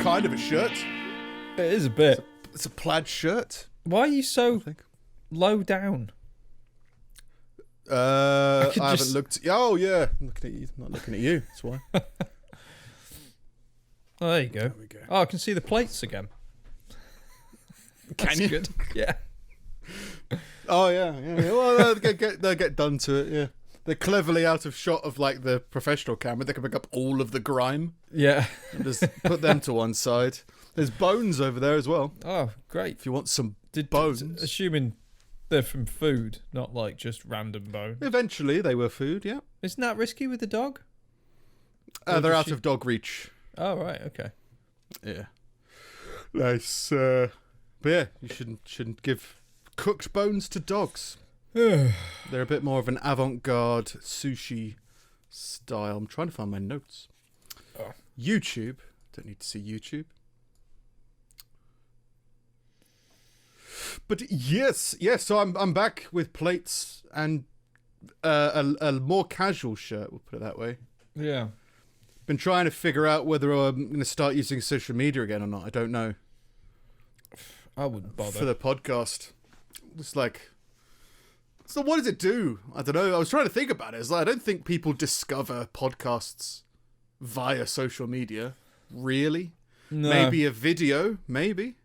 kind of a shirt. It is a bit. It's a plaid shirt. Why are you so low down? I haven't looked. Oh yeah, I'm looking at you. Not looking at you. That's why. Oh, there you go. There we go. Oh, I can see the plates again. Can you? Good. Yeah. Oh yeah. Well, they'll get done to it. Yeah, they're cleverly out of shot of like the professional camera. They can pick up all of the grime. Yeah. And just put them to one side. There's bones over there as well. Oh, great. If you want some bones, assuming they're from food, not like just random bone. Eventually, they were food. Yeah. Isn't that risky with the dog? They're out of dog reach. Oh right. Okay. Yeah. Nice. But yeah, you shouldn't give cooked bones to dogs. They're a bit more of an avant-garde sushi style. I'm trying to find my notes. Oh. YouTube. Don't need to see YouTube. But yes. So I'm back with plates and a more casual shirt. We'll put it that way. Yeah. Been trying to figure out whether I'm going to start using social media again or not. I don't know. I wouldn't bother. For the podcast. It's like... So what does it do? I don't know. I was trying to think about it. It's like, I don't think people discover podcasts via social media. Really? No. Maybe a video. Maybe.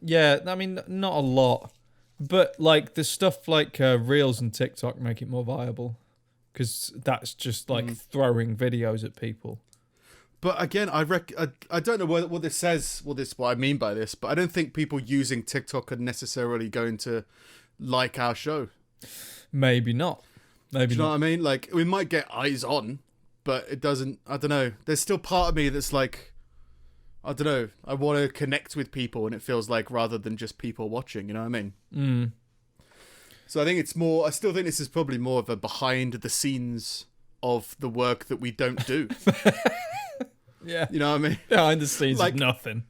Yeah, I mean, not a lot. But like the stuff like Reels and TikTok make it more viable. Because that's just like throwing videos at people. But again, I don't know what this says, what I mean by this, but I don't think people using TikTok are necessarily going to like our show. Maybe not. Do you know what I mean? Like, we might get eyes on, but it doesn't, I don't know. There's still part of me that's like, I don't know, I want to connect with people, and it feels like rather than just people watching, you know what I mean? Mm. So I think it's more, I still think this is probably more of a behind the scenes of the work that we don't do. Yeah. You know what I mean? Behind the scenes like, of nothing.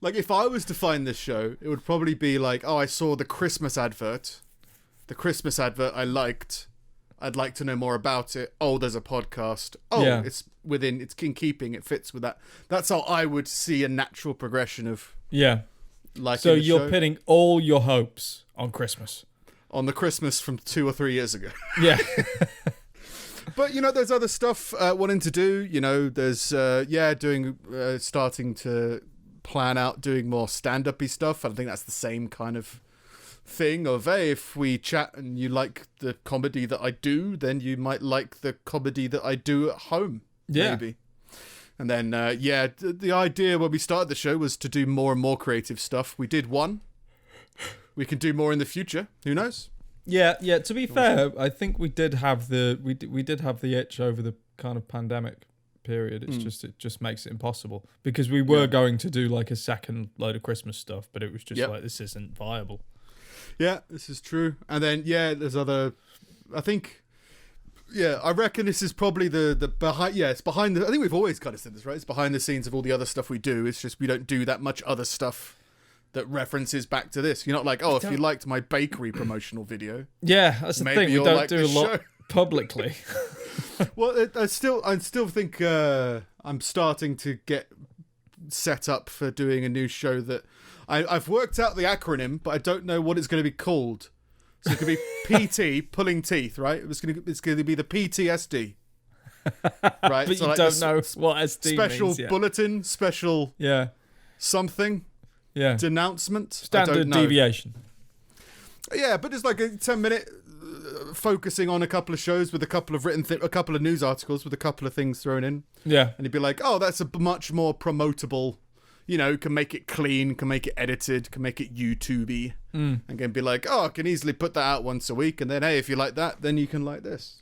Like, if I was to find this show, it would probably be like, oh, I saw the Christmas advert. The Christmas advert I liked. I'd like to know more about it. Oh, there's a podcast. Oh, yeah. It's in keeping. It fits with that. That's how I would see a natural progression of... Yeah. Like, so you're pitting all your hopes on Christmas. On the Christmas from 2 or 3 years ago. Yeah. But, you know, there's other stuff wanting to do. You know, there's, starting to plan out doing more stand-up-y stuff. I think that's the same kind of thing of, hey, if we chat and you like the comedy that I do, then you might like the comedy that I do at home. Yeah. Maybe. And then, the idea when we started the show was to do more and more creative stuff. We did one. We can do more in the future. Who knows? Yeah. To be fair, I think we did have the itch over the kind of pandemic period. It's it just makes it impossible because we were going to do like a second load of Christmas stuff, but it was just like, this isn't viable. Yeah, this is true. And then there's other. I think. Yeah, I reckon this is probably the behind. Yeah, it's behind the. I think we've always kind of said this, right? It's behind the scenes of all the other stuff we do. It's just we don't do that much other stuff that references back to this. You're not like, oh, if you liked my bakery promotional video. Yeah, that's the thing. We don't do a lot show. Publicly. Well, I still think I'm starting to get set up for doing a new show that I've worked out the acronym, but I don't know what it's going to be called. So it could be PT, pulling teeth, right? It's going to be the PTSD. Right? But so you like don't know what SD special means yet. Bulletin, special something. Yeah. Denouncement. Standard deviation. Yeah, but it's like a 10-minute focusing on a couple of shows with a couple of a couple of news articles with a couple of things thrown in. Yeah. And you'd be like, oh, that's a much more promotable, you know, can make it clean, can make it edited, can make it YouTube-y. And can be like, oh, I can easily put that out once a week. And then, hey, if you like that, then you can like this.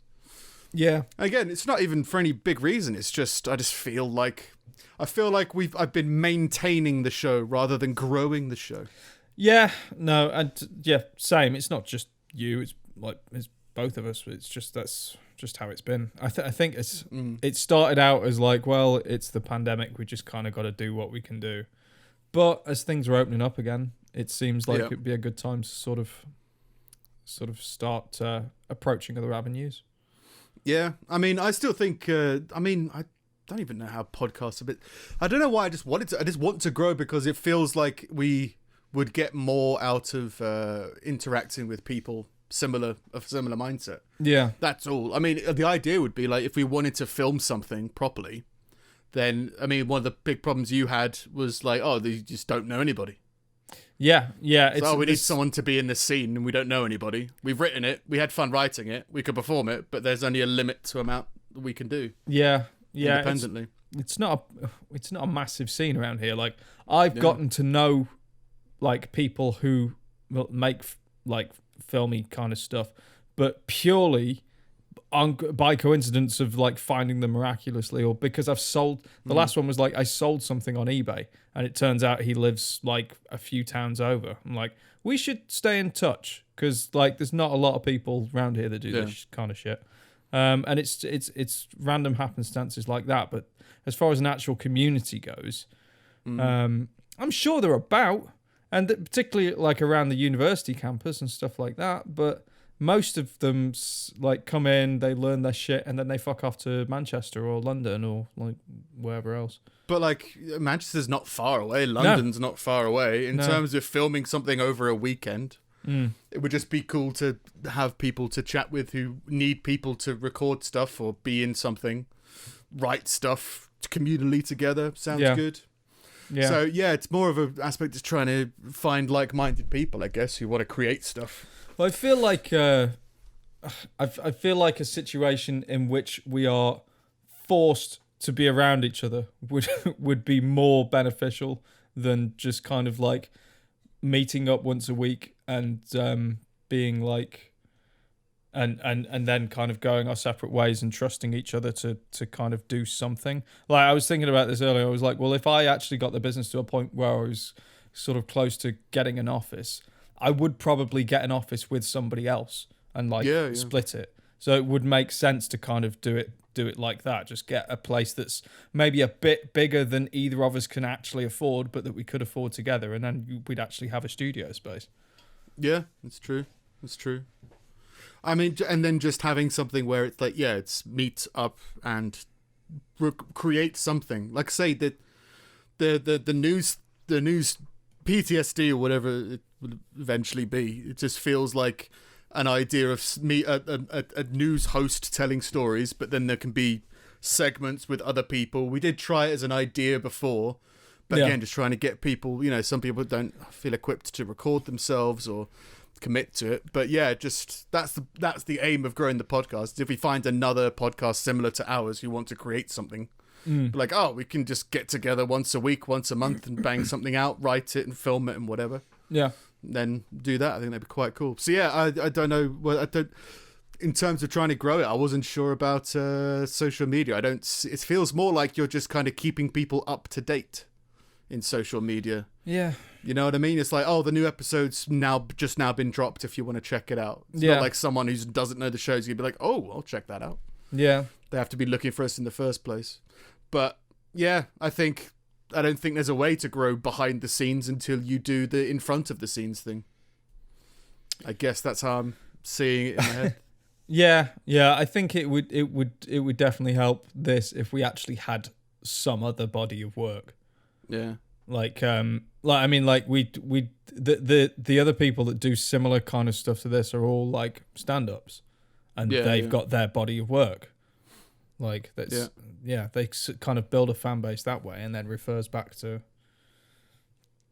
Yeah. Again, it's not even for any big reason. It's just, I feel like I've been maintaining the show rather than growing the show. Yeah, no, and same. It's not just you. It's both of us. It's just that's just how it's been. I think it started out as like, well, it's the pandemic. We just kind of got to do what we can do. But as things are opening up again, it seems like it'd be a good time to sort of start approaching other avenues. Yeah, I mean, I still think. don't even know how podcasts a bit. I don't know why I just want to grow because it feels like we would get more out of interacting with people of similar mindset. Yeah. That's all. I mean, the idea would be like if we wanted to film something properly, then I mean, one of the big problems you had was like, oh, you just don't know anybody. Yeah. So we need someone to be in this scene and we don't know anybody. We've written it. We had fun writing it. We could perform it, but there's only a limit to amount that we can do. Yeah. Independently. It's not a massive scene around here. Like I've gotten to know like people who will make like filmy kind of stuff, but purely by coincidence of like finding them miraculously, or because I've sold the last one was like I sold something on eBay and it turns out he lives like a few towns over. I'm like, we should stay in touch because like there's not a lot of people around here that do this kind of shit. And it's random happenstances like that. But as far as an actual community goes, I'm sure they're about, and particularly like around the university campus and stuff like that. But most of them like come in, they learn their shit, and then they fuck off to Manchester or London or like wherever else. But like Manchester's not far away. London's not far away. In terms of filming something over a weekend, it would just be cool to have people to chat with who need people to record stuff or be in something, write stuff communally together. Sounds good. Yeah. So yeah, it's more of an aspect of trying to find like-minded people, I guess, who want to create stuff. Well, I feel like I feel like a situation in which we are forced to be around each other would be more beneficial than just kind of like meeting up once a week and being like and then kind of going our separate ways and trusting each other to kind of do something. Like I was thinking about this earlier. I was like, well, if I actually got the business to a point where I was sort of close to getting an office, I would probably get an office with somebody else and like split it. So it would make sense to kind of do it like that. Just get a place that's maybe a bit bigger than either of us can actually afford, but that we could afford together, and then we'd actually have a studio space. Yeah, that's true. That's true. I mean, and then just having something where it's like, it's meet up and create something. Like say that the news PTSD or whatever it would eventually be. It just feels like an idea of a news host telling stories, but then there can be segments with other people. We did try it as an idea before, but again, just trying to get people. You know, some people don't feel equipped to record themselves or commit to it, but just that's the aim of growing the podcast. If we find another podcast similar to ours who want to create something, like, we can just get together once a week, once a month, and bang something out, write it and film it and whatever. Yeah, then do that. I think that'd be quite cool. So I don't know. Well, I don't. In terms of trying to grow it, I wasn't sure about social media. It feels more like you're just kind of keeping people up to date in social media. Yeah. You know what I mean? It's like, the new episode's now been dropped if you want to check it out. It's not like someone who doesn't know the show's going to be like, I'll check that out. Yeah. They have to be looking for us in the first place. But I don't think there's a way to grow behind the scenes until you do the in front of the scenes thing. I guess that's how I'm seeing it in my head. Yeah. I think it would definitely help this if we actually had some other body of work. Yeah. The other people that do similar kind of stuff to this are all like stand-ups, and they've got their body of work. Like that's they kind of build a fan base that way, and then refers back to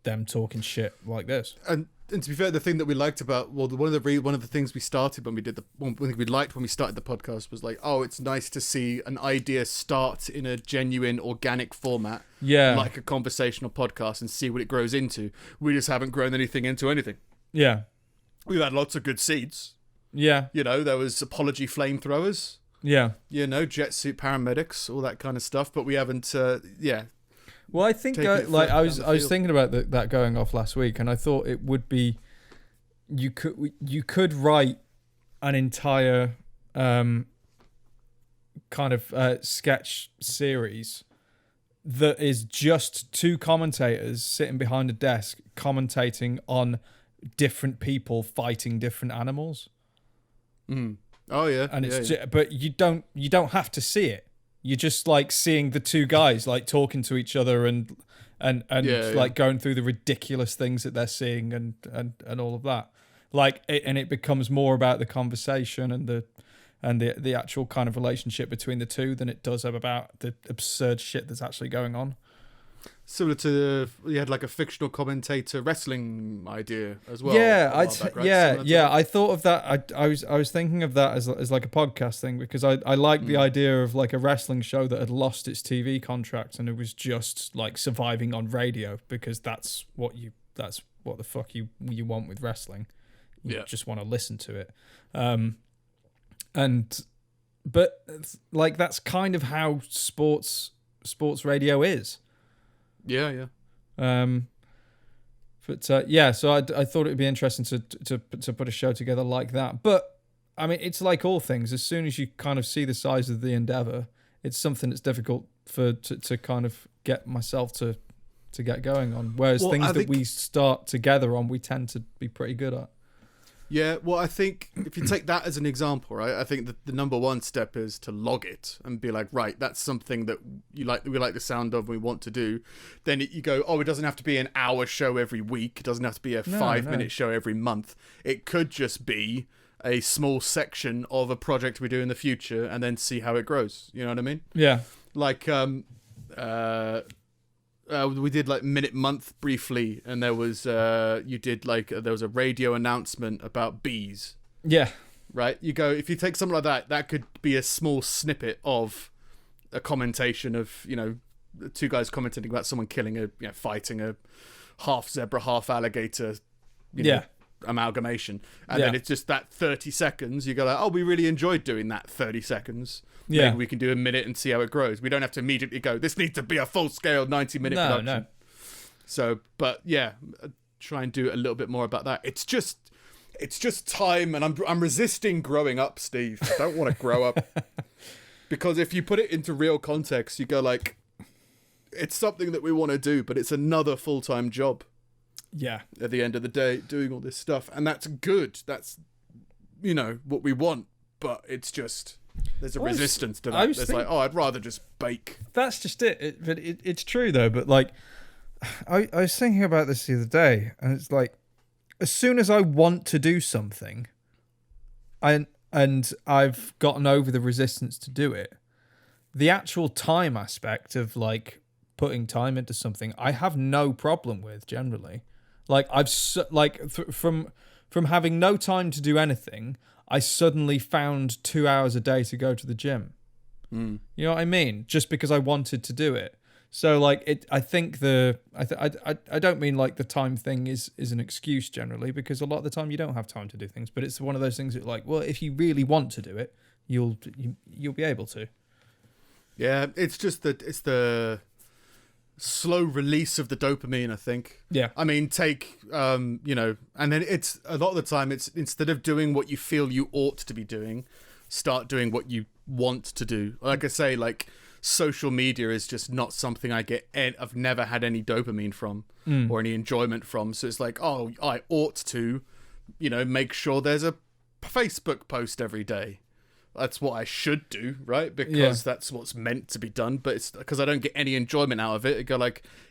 them talking shit like this. And to be fair, the thing that we liked about one of the things we started when we did one thing we liked when we started the podcast was like, it's nice to see an idea start in a genuine organic format, like a conversational podcast, and see what it grows into. We just haven't grown anything into anything. Yeah, we've had lots of good seeds. Yeah, there was apology flamethrowers. Yeah, jet suit paramedics, all that kind of stuff, but we haven't. Well, I think I was thinking about that going off last week, and I thought it would be you could write an entire kind of sketch series that is just two commentators sitting behind a desk commentating on different people fighting different animals. Oh yeah, and it's but you don't have to see it. You're just like seeing the two guys like talking to each other and going through the ridiculous things that they're seeing and all of that. Like it becomes more about the conversation and the actual kind of relationship between the two than it does about the absurd shit that's actually going on. Similar to you had like a fictional commentator wrestling idea as well. Yeah, right? I thought of that. I was thinking of that as like a podcast thing because I like the idea of like a wrestling show that had lost its TV contract and it was just like surviving on radio because that's what the fuck you want with wrestling. You just want to listen to it. But like that's kind of how sports radio is. Yeah. So I thought it would be interesting to put a show together like that. But I mean, it's like all things. As soon as you kind of see the size of the endeavor, it's something that's difficult to kind of get myself to get going on. Whereas things that we start together on, we tend to be pretty good at. Yeah, well, I think if you take that as an example, right, I think that the number one step is to log it and be like, right, that's something that we like the sound of, we want to do. Then you go, it doesn't have to be an hour show every week. It doesn't have to be a 5-minute show every month. It could just be a small section of a project we do in the future and then see how it grows. You know what I mean? Yeah. Like, we did like Minute Month briefly, and there was there was a radio announcement about bees. Yeah. Right? You go, if you take something like that could be a small snippet of a commentation of, two guys commenting about someone fighting a half zebra, half alligator, amalgamation. And then it's just that 30 seconds. You go like, we really enjoyed doing that 30 seconds. Yeah. Maybe we can do a minute and see how it grows. We don't have to immediately go, this needs to be a full-scale 90-minute production. No. So, but yeah, try and do a little bit more about that. It's just time, and I'm resisting growing up, Steve. I don't want to grow up. Because if you put it into real context, you go like, it's something that we want to do, but it's another full-time job. Yeah. At the end of the day, doing all this stuff. And that's good. That's, what we want. But it's just, there's a resistance to that. There's I'd rather just bake. That's just it. It's true, though. But, like, I was thinking about this the other day. And it's like, as soon as I want to do something, and I've gotten over the resistance to do it, the actual time aspect of, like, putting time into something, I have no problem with, generally. Like from having no time to do anything, I suddenly found 2 hours a day to go to the gym. You know what I mean? Just because I wanted to do it. So like it, I think I don't mean like the time thing is an excuse generally, because a lot of the time you don't have time to do things. But it's one of those things that like, well, if you really want to do it, you'll be able to. Yeah, it's just that it's the slow release of the dopamine, I think. Yeah. I mean, take, and then it's a lot of the time it's instead of doing what you feel you ought to be doing, start doing what you want to do. Like I say, like social media is just not something I've never had any dopamine from or any enjoyment from. So it's like, I ought to, make sure there's a Facebook post every day. That's what I should do, right? Because that's what's meant to be done. But it's because I don't get any enjoyment out of it.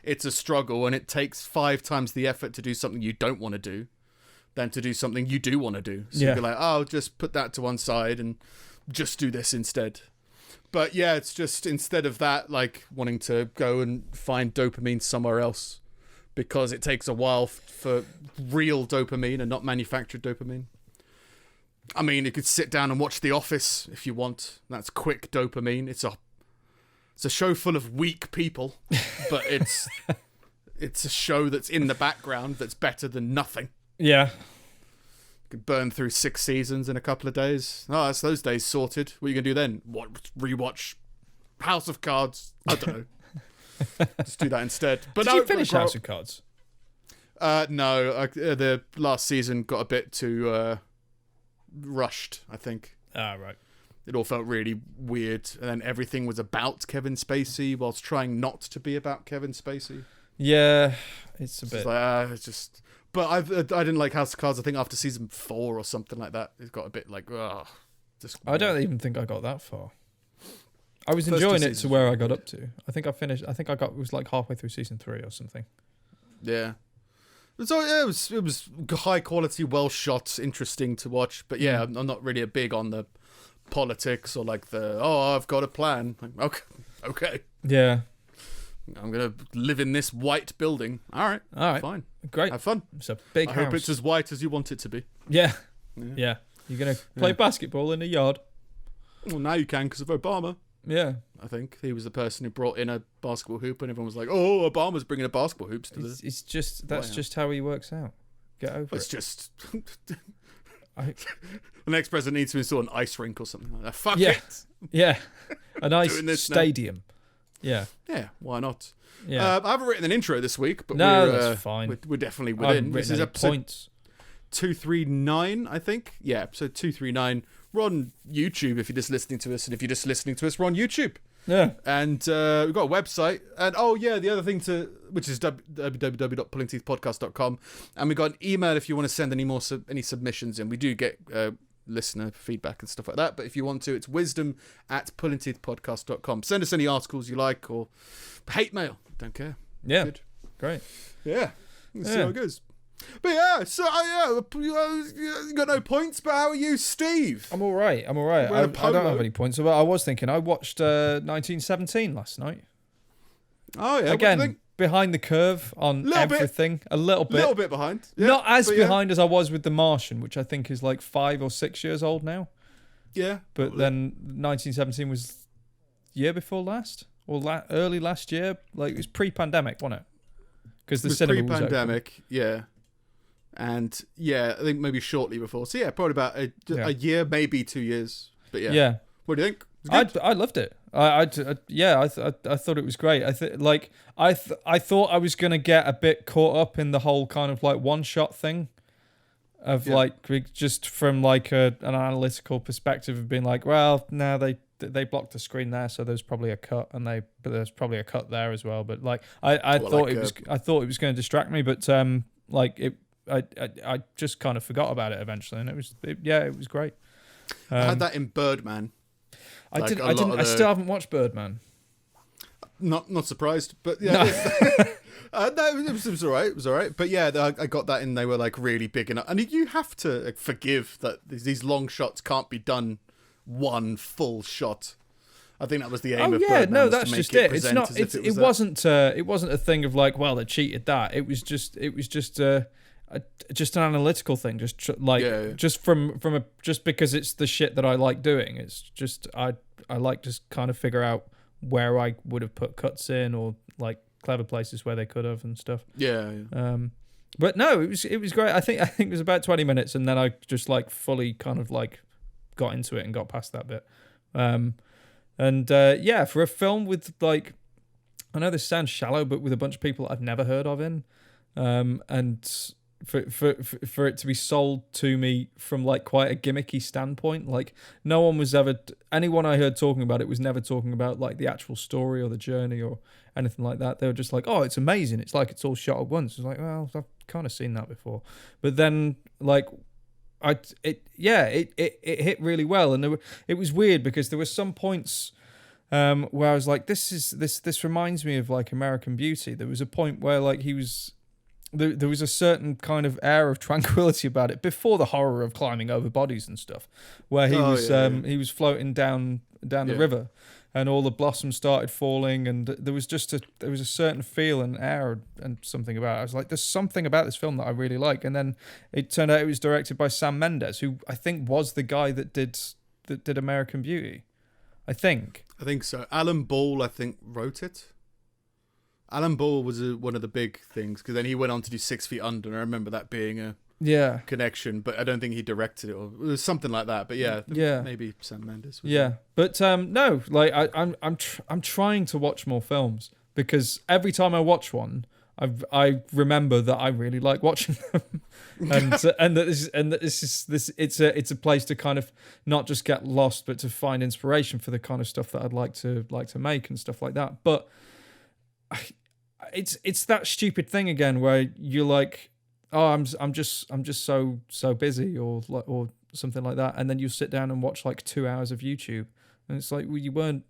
It's a struggle, and it takes 5 times the effort to do something you don't want to do than to do something you do want to do. So you're like, I'll just put that to one side and just do this instead. But yeah, it's just instead of that, like wanting to go and find dopamine somewhere else because it takes a while for real dopamine and not manufactured dopamine. I mean, you could sit down and watch The Office if you want. That's quick dopamine. It's a show full of weak people, but it's a show that's in the background that's better than nothing. Yeah. You could burn through 6 seasons in a couple of days. That's those days sorted. What are you going to do then? Rewatch House of Cards? I don't know. Just do that instead. But Did you finish House of Cards? No. The last season got a bit too... rushed, I think. Right. It all felt really weird, and then everything was about Kevin Spacey whilst trying not to be about Kevin Spacey. Yeah, it's a bit. But I didn't like House of Cards. I think after season 4 or something like that, it got a bit like, I don't even think I got that far. I was First two enjoying it to seasons where were I got good. up to. I think I finished. I think I was like halfway through season 3 or something. Yeah. So yeah, it was high quality, well shot, interesting to watch. But yeah, I'm not really big on the politics or like I've got a plan. Like, okay, Yeah. I'm gonna live in this white building. All right, fine, Great. have fun. It's a big I house. hope it's as white as you want it to be. Yeah. Yeah. Yeah. You're gonna play basketball in the yard. Well, now you can because of Obama. Yeah. I think he was the person who brought in a basketball hoop, and everyone was like, "Oh, Obama's bringing a basketball hoops to the." It's just that's just how he works out. Get over It's it. just I- the next president needs to install an ice rink or something like that. Fuck Yeah. it. Yeah. A nice Doing this now. stadium. Yeah. Yeah, why not? Yeah. I haven't written an intro this week, but No, we're, that's fine. We're definitely I within. haven't This written is any episode points. 239, I think. Yeah, episode 239. We're on YouTube if you're just listening to us, and if you're just listening to us, we're on YouTube. Yeah. And we've got a website. And the other thing which is www.pullingteethpodcast.com. And we've got an email if you want to send any submissions in. We do get listener feedback and stuff like that. But if you want to, it's wisdom@pullingteethpodcast.com. Send us any articles you like or hate mail. Don't care. Yeah. Good. Great. Yeah. Let's see how it goes. But yeah, so you got no points, but how are you, Steve? I'm all right. I don't have any points. But I was thinking, I watched 1917 last night. Oh yeah, Again, behind the curve on everything. A little bit. A little bit behind. Yeah, Not as behind as I was with The Martian, which I think is like 5 or 6 years old now. Yeah. But then 1917 was year before last? Or early last year? Like, it was pre-pandemic, wasn't it? Because the cinema was pre-pandemic, yeah. And yeah, I think maybe shortly before. So yeah, probably about a year, maybe 2 years. But yeah. Yeah. What do you think? I loved it. I thought it was great. I thought I was gonna get a bit caught up in the whole kind of like one shot thing, of like just from like an analytical perspective of being like, well, no, they blocked the screen there, so there's probably a cut, but there's probably a cut there as well. But like I thought it was going to distract me, but I just kind of forgot about it eventually, and it was great. I had that in Birdman. I still haven't watched Birdman. Not surprised, but yeah. No, it was all right. It was all right. But yeah, I got that in. They were like really big enough, and you have to forgive that these long shots can't be done one full shot. I think that was the aim of Birdman. No, that's just it. It's not. It wasn't a thing of like, well, they cheated that. It was just an analytical thing. Just just because it's the shit that I like doing. It's just I like to kind of figure out where I would have put cuts in or like clever places where they could have and stuff. Yeah. But no, it was great. I think it was about 20 minutes, and then I just like fully kind of like got into it and got past that bit. For a film with like, I know this sounds shallow, but with a bunch of people I've never heard of in, and for it to be sold to me from like quite a gimmicky standpoint, like anyone I heard talking about it was never talking about like the actual story or the journey or anything like that. They were just like, oh, it's amazing, it's like it's all shot at once. It's like, well, I've kind of seen that before. But then like it hit really well, and it was weird because there were some points where I was like, this reminds me of like American Beauty. There was a point where like there was a certain kind of air of tranquility about it before the horror of climbing over bodies and stuff, where he was floating down the river, and all the blossoms started falling, and there was a certain feel and air and something about it. I was like, there's something about this film that I really like. And then it turned out it was directed by Sam Mendes, who I think was the guy that did American Beauty. I think so. Alan Ball, I think, wrote it. Alan Ball was one of the big things, because then he went on to do 6 Feet Under, and I remember that being a connection, but I don't think he directed it, or it was something like that. But maybe Sam Mendes. But no, like I'm trying to watch more films, because every time I watch one, I remember that I really like watching them, and it's a place to kind of not just get lost, but to find inspiration for the kind of stuff that I'd like to make and stuff like that. But it's that stupid thing again where you're like, oh, I'm just so busy or something like that, and then you sit down and watch like 2 hours of YouTube, and it's like, well, you weren't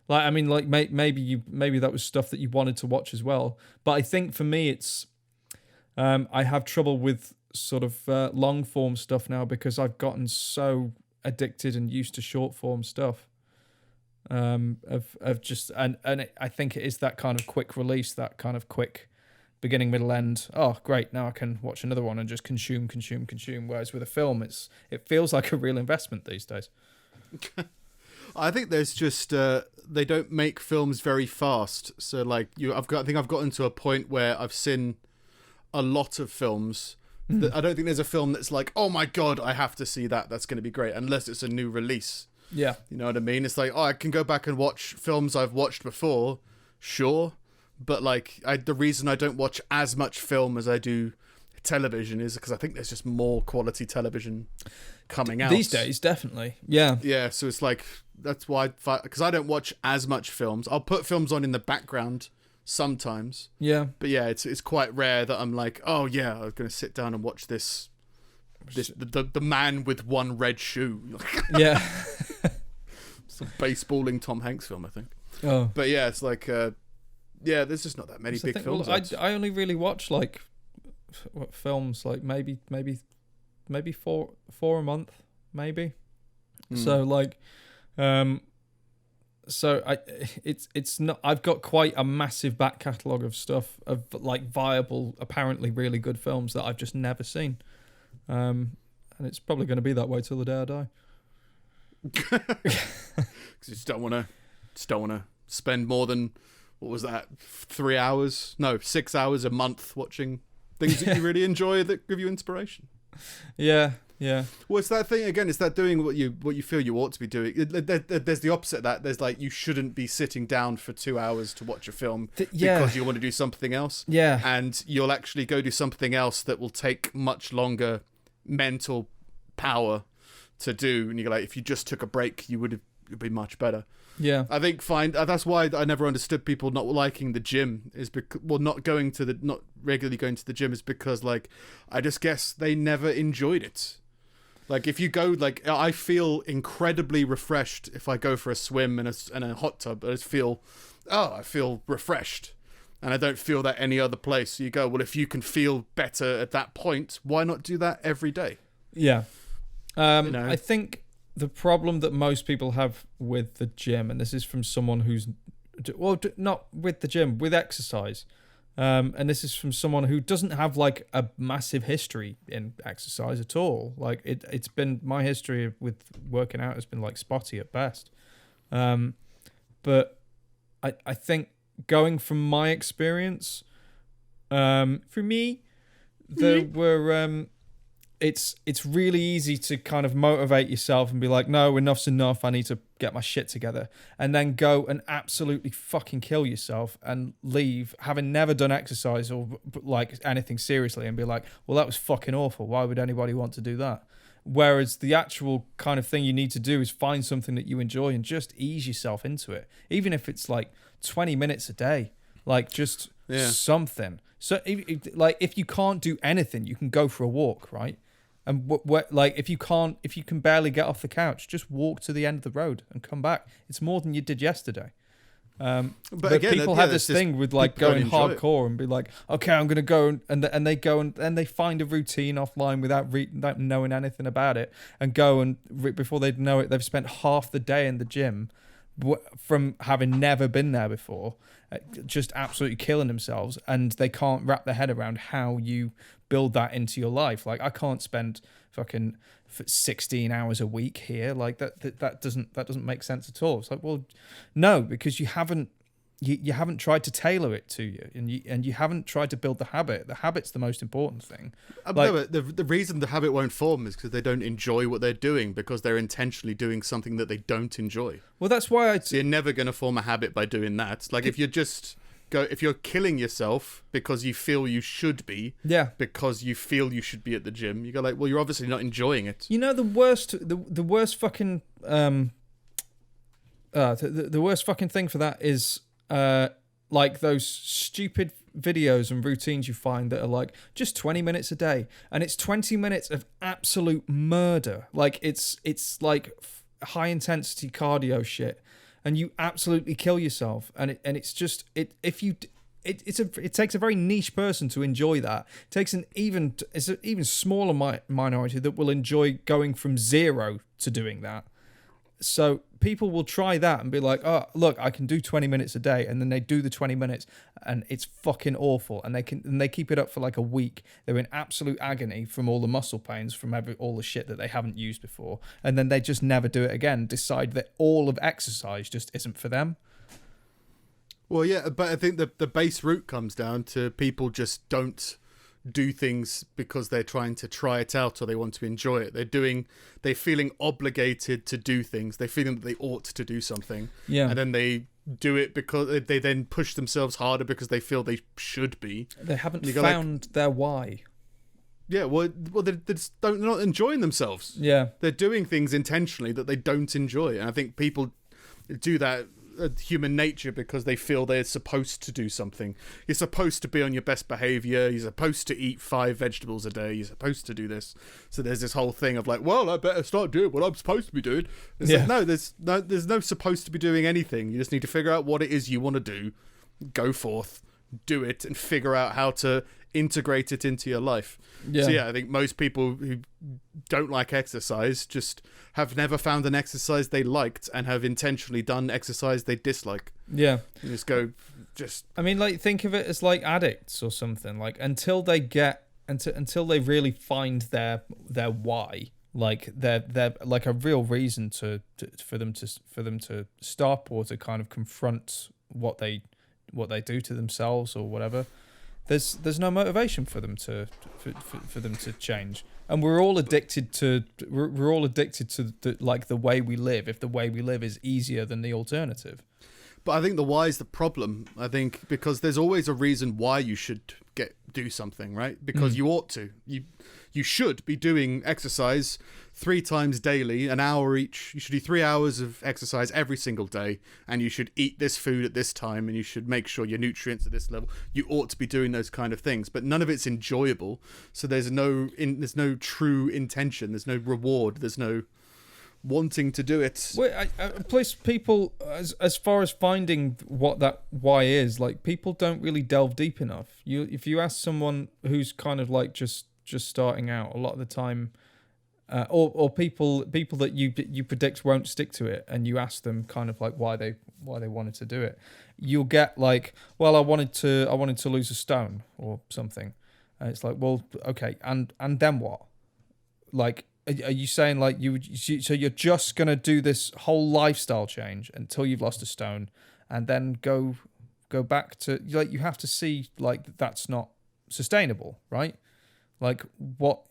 Like, I mean, like maybe that was stuff that you wanted to watch as well. But I think for me, it's I have trouble with sort of long form stuff now because I've gotten so addicted and used to short form stuff. Of just I think it is that kind of quick release, that kind of quick beginning, middle, end. Oh, great! Now I can watch another one and just consume. Whereas with a film, it feels like a real investment these days. I think there's just they don't make films very fast. So like I think I've gotten to a point where I've seen a lot of films. I don't think there's a film that's like, oh my god, I have to see that. That's going to be great, unless it's a new release. Yeah, you know what I mean. It's like, oh, I can go back and watch films I've watched before, sure, but like the reason I don't watch as much film as I do television is because I think there's just more quality television coming out these days. Definitely, yeah. So it's like that's why because I don't watch as much films. I'll put films on in the background sometimes. Yeah, but yeah, it's quite rare that I'm like, oh yeah, I'm gonna sit down and watch this. The man with one red shoe. Yeah. It's a baseballing Tom Hanks film, I think. Oh. But yeah, it's like, there's just not that many big films. Well, I only really watch like films like maybe four a month, maybe. So like, it's not. I've got quite a massive back catalogue of stuff of like viable, apparently really good films that I've just never seen. And it's probably going to be that way till the day I die. Because you just don't want to spend more than, what was that, 6 hours a month watching things that you really enjoy that give you inspiration. Yeah. Well, it's that thing again. It's that doing what you feel you ought to be doing. There's the opposite of that. There's like you shouldn't be sitting down for 2 hours to watch a film because you want to do something else. Yeah, and you'll actually go do something else that will take much longer mental power to do. And you're like, if you just took a break, it'd be much better. Yeah, I think that's why I never understood people not liking the gym is because not regularly going to the gym is because like I just guess they never enjoyed it. Like if you go, like I feel incredibly refreshed if I go for a swim in a hot tub. I feel refreshed, and I don't feel that any other place. So you go, well, if you can feel better at that point, why not do that every day? Yeah, I think the problem that most people have with the gym, and this is from someone who's, well, not with the gym, with exercise. And this is from someone who doesn't have like a massive history in exercise at all. Like it's been my history with working out has been like spotty at best. But I think going from my experience, for me, there were it's really easy to kind of motivate yourself and be like, no, enough's enough. I need to get my shit together, and then go and absolutely fucking kill yourself and leave, having never done exercise or like anything seriously, and be like, well, that was fucking awful. Why would anybody want to do that? Whereas the actual kind of thing you need to do is find something that you enjoy and just ease yourself into it, even if it's like 20 minutes a day, like just something. So if you can't do anything, you can go for a walk, right? And like if you can barely get off the couch, just walk to the end of the road and come back. It's more than you did yesterday. But again, people have this thing with like going hardcore and be like, okay, I'm gonna go and they go and they find a routine offline without knowing anything about it, and go and before they know it, they've spent half the day in the gym from having never been there before, just absolutely killing themselves, and they can't wrap their head around how you build that into your life. Like I can't spend fucking 16 hours a week here. Like that doesn't make sense at all. It's like, well, no, because you haven't tried to tailor it to you, and you haven't tried to build the habit. The habit's the most important thing. No, the reason the habit won't form is because they don't enjoy what they're doing, because they're intentionally doing something that they don't enjoy. Well, that's why so you're never going to form a habit by doing that. Like if you're killing yourself because you feel you should be, because you feel you should be at the gym, you go like, well, you're obviously not enjoying it. You know, the worst fucking the worst fucking thing for that is like those stupid videos and routines you find that are like just 20 minutes a day, and it's 20 minutes of absolute murder. Like it's like high intensity cardio shit. and you absolutely kill yourself. And it's just it if you. It takes a very niche person to enjoy that. It takes an even smaller minority that will enjoy going from 0 to doing that. So people will try that and be like, oh, look, I can do 20 minutes a day. And then they do the 20 minutes and it's fucking awful. And they keep it up for like a week. They're in absolute agony from all the muscle pains, from all the shit that they haven't used before. And then they just never do it again, decide that all of exercise just isn't for them. Well, yeah, but I think the base root comes down to people just don't do things because they're trying to try it out or they want to enjoy it. They're feeling obligated to do things. They're feeling that they ought to do something. Yeah. And then they do it because they then push themselves harder because they feel they should be. They haven't found their why. Yeah, well, they're not enjoying themselves. Yeah. They're doing things intentionally that they don't enjoy. And I think people do that. Human nature, because they feel they're supposed to do something. You're supposed to be on your best behavior. You're supposed to eat 5 vegetables a day. You're supposed to do this. So there's this whole thing of like, well, I better start doing what I'm supposed to be doing. It's like, no, there's no supposed to be doing anything. You just need to figure out what it is you want to do, go forth, do it, and figure out how to integrate it into your life. So I think most people who don't like exercise just have never found an exercise they liked and have intentionally done exercise they dislike. Yeah. You I mean, like, think of it as like addicts or something. Like, until they really find their why, like they're like a real reason for them to stop or to kind of confront what they do to themselves or whatever. There's no motivation for them to change, and we're all addicted to the way we live. If the way we live is easier than the alternative, but I think the why is the problem. I think because there's always a reason why you should do something, right? Because you ought to. You should be doing exercise 3 times daily, an hour each. You should do 3 hours of exercise every single day, and you should eat this food at this time, and you should make sure your nutrients are this level. You ought to be doing those kind of things, but none of it's enjoyable. So there's no true intention. There's no reward. There's no wanting to do it. Well, plus people, as far as finding what that why is, like, people don't really delve deep enough. If you ask someone who's kind of like just starting out, a lot of the time, or people that you predict won't stick to it, and you ask them kind of like why they wanted to do it, you'll get like, well, I wanted to lose a stone or something, and it's like, well, okay, and then what? Like, are you saying like so you're just gonna do this whole lifestyle change until you've lost a stone, and then go back to, like, you have to see like that's not sustainable, right? Like what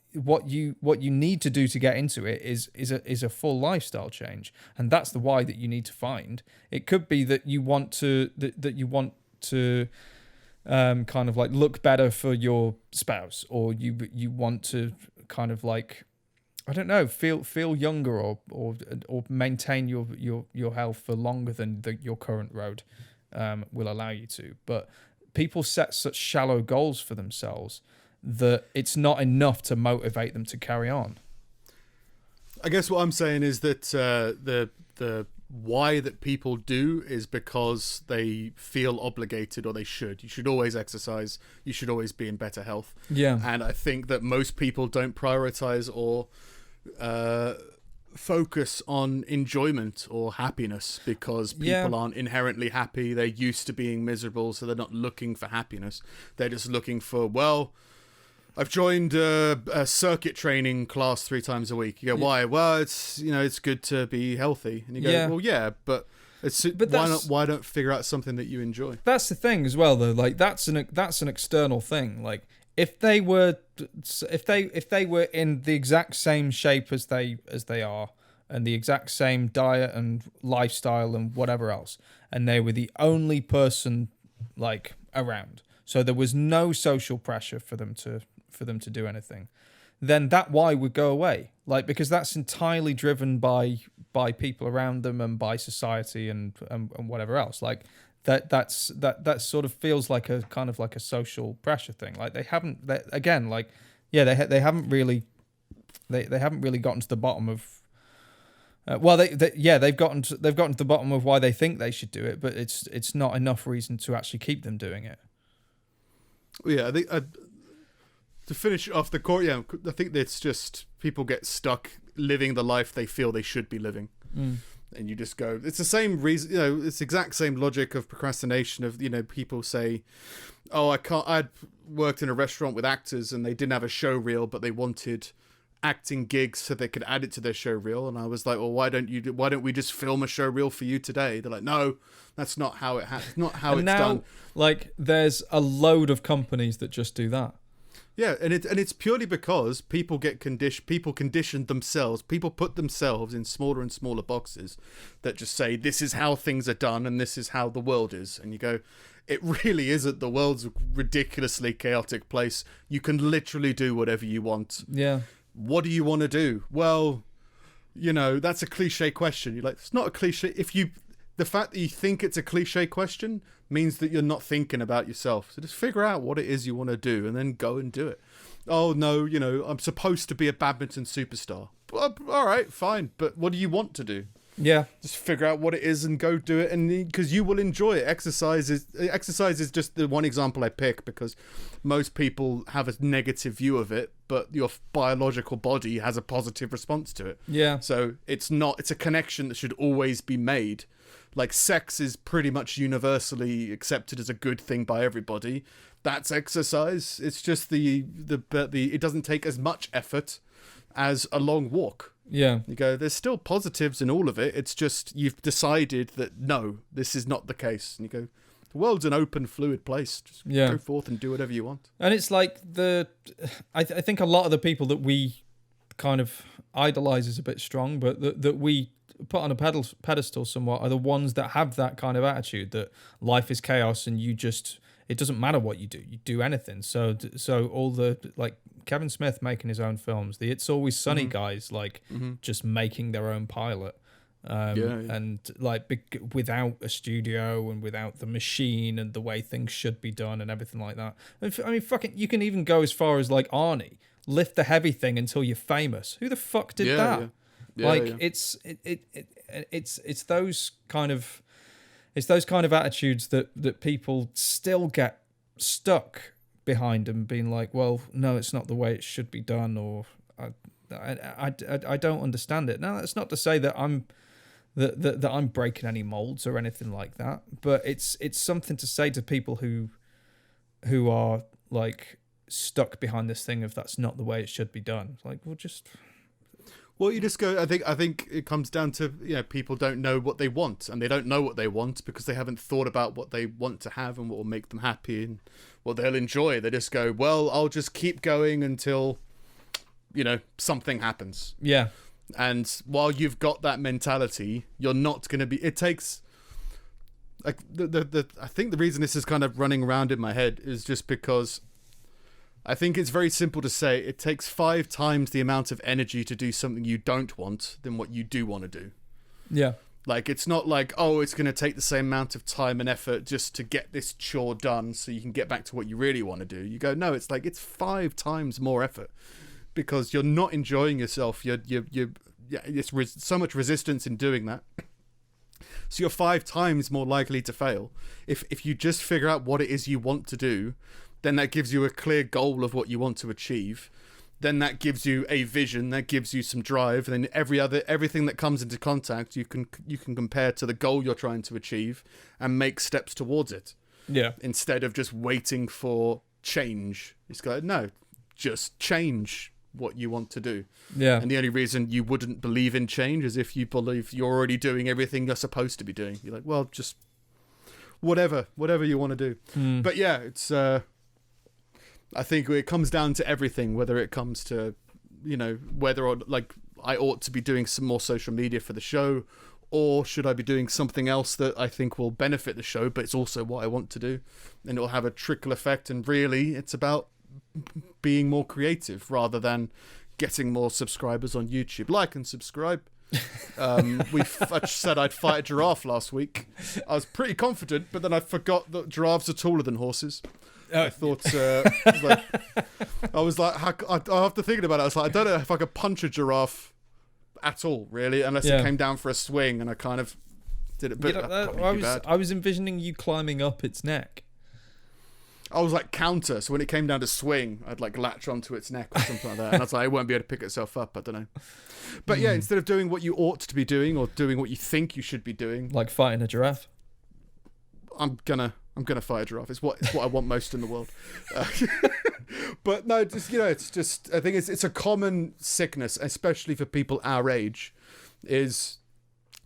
you need to do to get into it is a full lifestyle change, and that's the why that you need to find. It could be that you want to kind of like look better for your spouse, or you want to kind of like, I don't know, feel younger or maintain your health for longer than your current road will allow you to. But people set such shallow goals for themselves that it's not enough to motivate them to carry on. I guess what I'm saying is that the why that people do is because they feel obligated, or they should. You should always exercise. You should always be in better health. Yeah. And I think that most people don't prioritize or focus on enjoyment or happiness, because people aren't inherently happy. They're used to being miserable, so they're not looking for happiness. They're just looking for, well, I've joined a circuit training class 3 times a week. You go, why? Well, it's good to be healthy. And you go, well, yeah, but why don't figure out something that you enjoy? That's the thing as well, though. Like, that's an external thing. Like, if they were in the exact same shape as they are, and the exact same diet and lifestyle and whatever else, and they were the only person like around, so there was no social pressure for them to do anything, then that why would go away. Like, because that's entirely driven by people around them and by society and whatever else. Like, that sort of feels like a kind of like a social pressure thing. Like, they haven't really gotten to the bottom of Well, they've gotten to the bottom of why they think they should do it, but it's not enough reason to actually keep them doing it. Yeah, I think to finish off the court, I think it's just people get stuck living the life they feel they should be living. And you just go, it's the same reason, it's the exact same logic of procrastination of, people say, oh, I'd worked in a restaurant with actors and they didn't have a show reel, but they wanted acting gigs so they could add it to their show reel. And I was like, well, why don't we just film a show reel for you today? They're like, no, that's not how it's not how it's done. Like, there's a load of companies that just do that. Yeah, and it's purely because people condition themselves. People put themselves in smaller and smaller boxes that just say, this is how things are done and this is how the world is. And you go, it really isn't. The world's a ridiculously chaotic place. You can literally do whatever you want. Yeah. What do you want to do? Well, that's a cliche question. You're like, it's not a cliche. The fact that you think it's a cliche question means that you're not thinking about yourself. So just figure out what it is you want to do and then go and do it. Oh, no, I'm supposed to be a badminton superstar. Well, all right, fine. But what do you want to do? Yeah. Just figure out what it is and go do it. And because you will enjoy it. Exercise is just the one example I pick because most people have a negative view of it, but your biological body has a positive response to it. Yeah. So it's a connection that should always be made. Like, sex is pretty much universally accepted as a good thing by everybody. That's exercise. It's just it doesn't take as much effort as a long walk. Yeah. You go, there's still positives in all of it. It's just you've decided that, no, this is not the case. And you go, the world's an open, fluid place. Just go forth and do whatever you want. And it's like I think a lot of the people that we kind of idolize is a bit strong, but that we put on a pedestal somewhat are the ones that have that kind of attitude that life is chaos and it doesn't matter what you do anything. So all the, like, Kevin Smith making his own films, the It's Always Sunny guys, like, just making their own pilot, and like without a studio and without the machine and the way things should be done and everything like that. I mean, fucking, you can even go as far as, like, Arnie, lift the heavy thing until you're famous. Who the fuck did that? Yeah. It's those kind of attitudes that people still get stuck behind and being like, well, no, it's not the way it should be done, or I don't understand it. Now, that's not to say that I'm breaking any molds or anything like that, but it's something to say to people who are, like, stuck behind this thing of that's not the way it should be done. It's like, well, you just go, I think it comes down to, people don't know what they want, and they don't know what they want because they haven't thought about what they want to have and what will make them happy and what they'll enjoy. They just go, well, I'll just keep going until, something happens. Yeah. And while you've got that mentality, you're not going to be, it takes, like, I think the reason this is kind of running around in my head is just because I think it's very simple to say it takes 5 times the amount of energy to do something you don't want than what you do want to do. Yeah. Like, it's not like, oh, it's going to take the same amount of time and effort just to get this chore done so you can get back to what you really want to do. You go, no, it's like, it's 5 times more effort because you're not enjoying yourself. There's so much resistance in doing that. So you're 5 times more likely to fail. If you just figure out what it is you want to do, then that gives you a clear goal of what you want to achieve. Then that gives you a vision, that gives you some drive, and then everything that comes into contact, you can compare to the goal you're trying to achieve and make steps towards it. Yeah. Instead of just waiting for change. It's like, no, just change what you want to do. Yeah. And the only reason you wouldn't believe in change is if you believe you're already doing everything you're supposed to be doing. You're like, well, just whatever you want to do. But yeah, it's I think it comes down to everything, whether it comes to, whether or, like, I ought to be doing some more social media for the show, or should I be doing something else that I think will benefit the show, but it's also what I want to do, and it'll have a trickle effect. And really, it's about being more creative rather than getting more subscribers on YouTube. Like and subscribe. I said I'd fight a giraffe last week. I was pretty confident, but then I forgot that giraffes are taller than horses. I thought, after thinking about it, I was like, I don't know if I could punch a giraffe at all, really, unless it came down for a swing, and I kind of did it. But I was envisioning you climbing up its neck. I was like counter, so when it came down to swing, I'd like latch onto its neck or something like that. And I was like, it won't be able to pick itself up. I don't know. But yeah, instead of doing what you ought to be doing or doing what you think you should be doing, like fighting a giraffe, I'm gonna fight a giraffe. It's what I want most in the world. But no, just it's just I think it's a common sickness, especially for people our age, is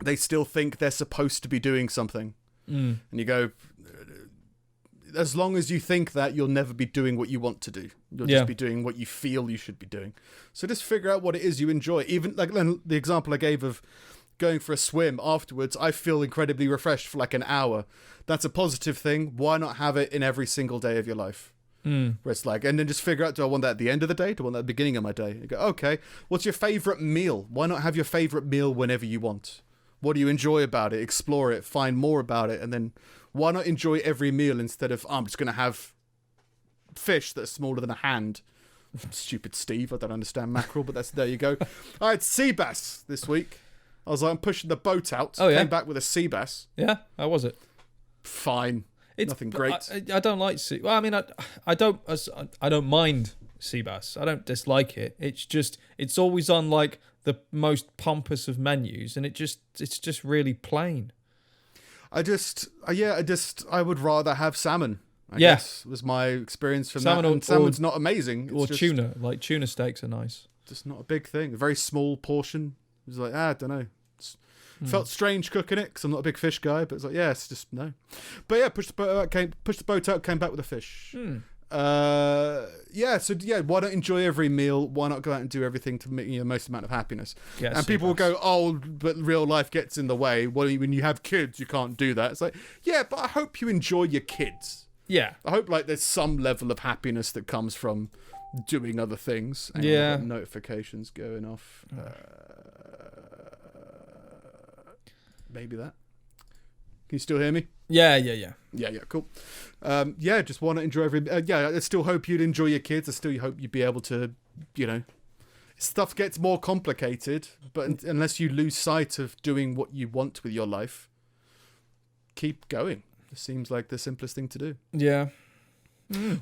they still think they're supposed to be doing something, and you go. As long as you think that, you'll never be doing what you want to do. You'll just be doing what you feel you should be doing. So just figure out what it is you enjoy. Even like the example I gave of going for a swim afterwards, I feel incredibly refreshed for like an hour. That's a positive thing. Why not have it in every single day of your life? Where it's like, and then just figure out, do I want that at the end of the day? Do I want that at the beginning of my day? You go, okay, what's your favorite meal? Why not have your favorite meal whenever you want? What do you enjoy about it? Explore it, find more about it, and then why not enjoy every meal instead of, I'm just going to have fish that's smaller than a hand. Stupid Steve, I don't understand mackerel, but there you go. I had sea bass this week. I was like, I'm pushing the boat out. Came back with a sea bass. Yeah, how was it? Fine. It's nothing great. I don't like sea. Well, I mean, I don't mind sea bass. I don't dislike it. It's always on like the most pompous of menus, and it's just really plain. I would rather have salmon. I guess was my experience from salmon that. And salmon's not amazing. It's just tuna. Like tuna steaks are nice. Just not a big thing. A very small portion. It was like, I don't know. Felt strange cooking it because I'm not a big fish guy. But it's like, it's just no. But yeah, pushed the boat out, came back with a fish. Why not enjoy every meal? Why not go out and do everything to make the most amount of happiness? And people will go, oh, but real life gets in the way. Well, when you have kids, you can't do that. It's like, yeah, but I hope you enjoy your kids. Yeah. I hope like there's some level of happiness that comes from doing other things. And yeah. Notifications going off. Maybe that. Can you still hear me? Yeah. Cool. Just want to enjoy every. I still hope you'd enjoy your kids. I still hope you'd be able to, stuff gets more complicated. But unless you lose sight of doing what you want with your life, keep going. It seems like the simplest thing to do. Yeah.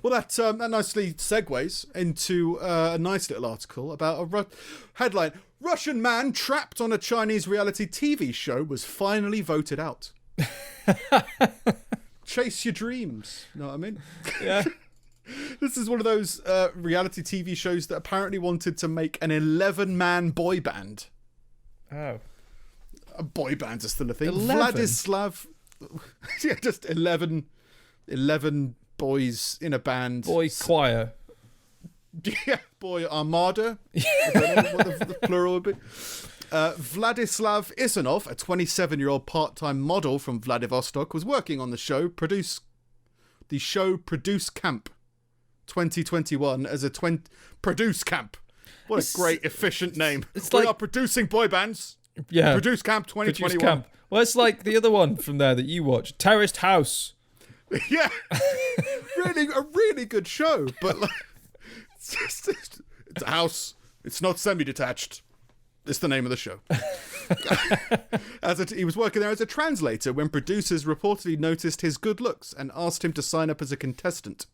Well, that nicely segues into a nice little article about a headline: Russian man trapped on a Chinese reality TV show was finally voted out. Chase your dreams. You know what I mean? Yeah. This is one of those reality TV shows that apparently wanted to make an 11-man boy band. Oh. Boy bands are still a thing. 11? Vladislav. Yeah, just 11 boys in a band. Boy choir. Yeah, boy armada. I don't know what the plural would be. Vladislav Isanov, a 27-year-old part-time model from Vladivostok, was working on the show Produce Camp 2021 as a Produce Camp. What a great, efficient name. We are producing boy bands. Yeah. Produce Camp 2021. Produce Camp. Well, it's like the other one from there that you watched, Terraced House. Yeah. A really good show, but like, it's a house. It's not semi-detached. It's the name of the show. He was working there as a translator when producers reportedly noticed his good looks and asked him to sign up as a contestant.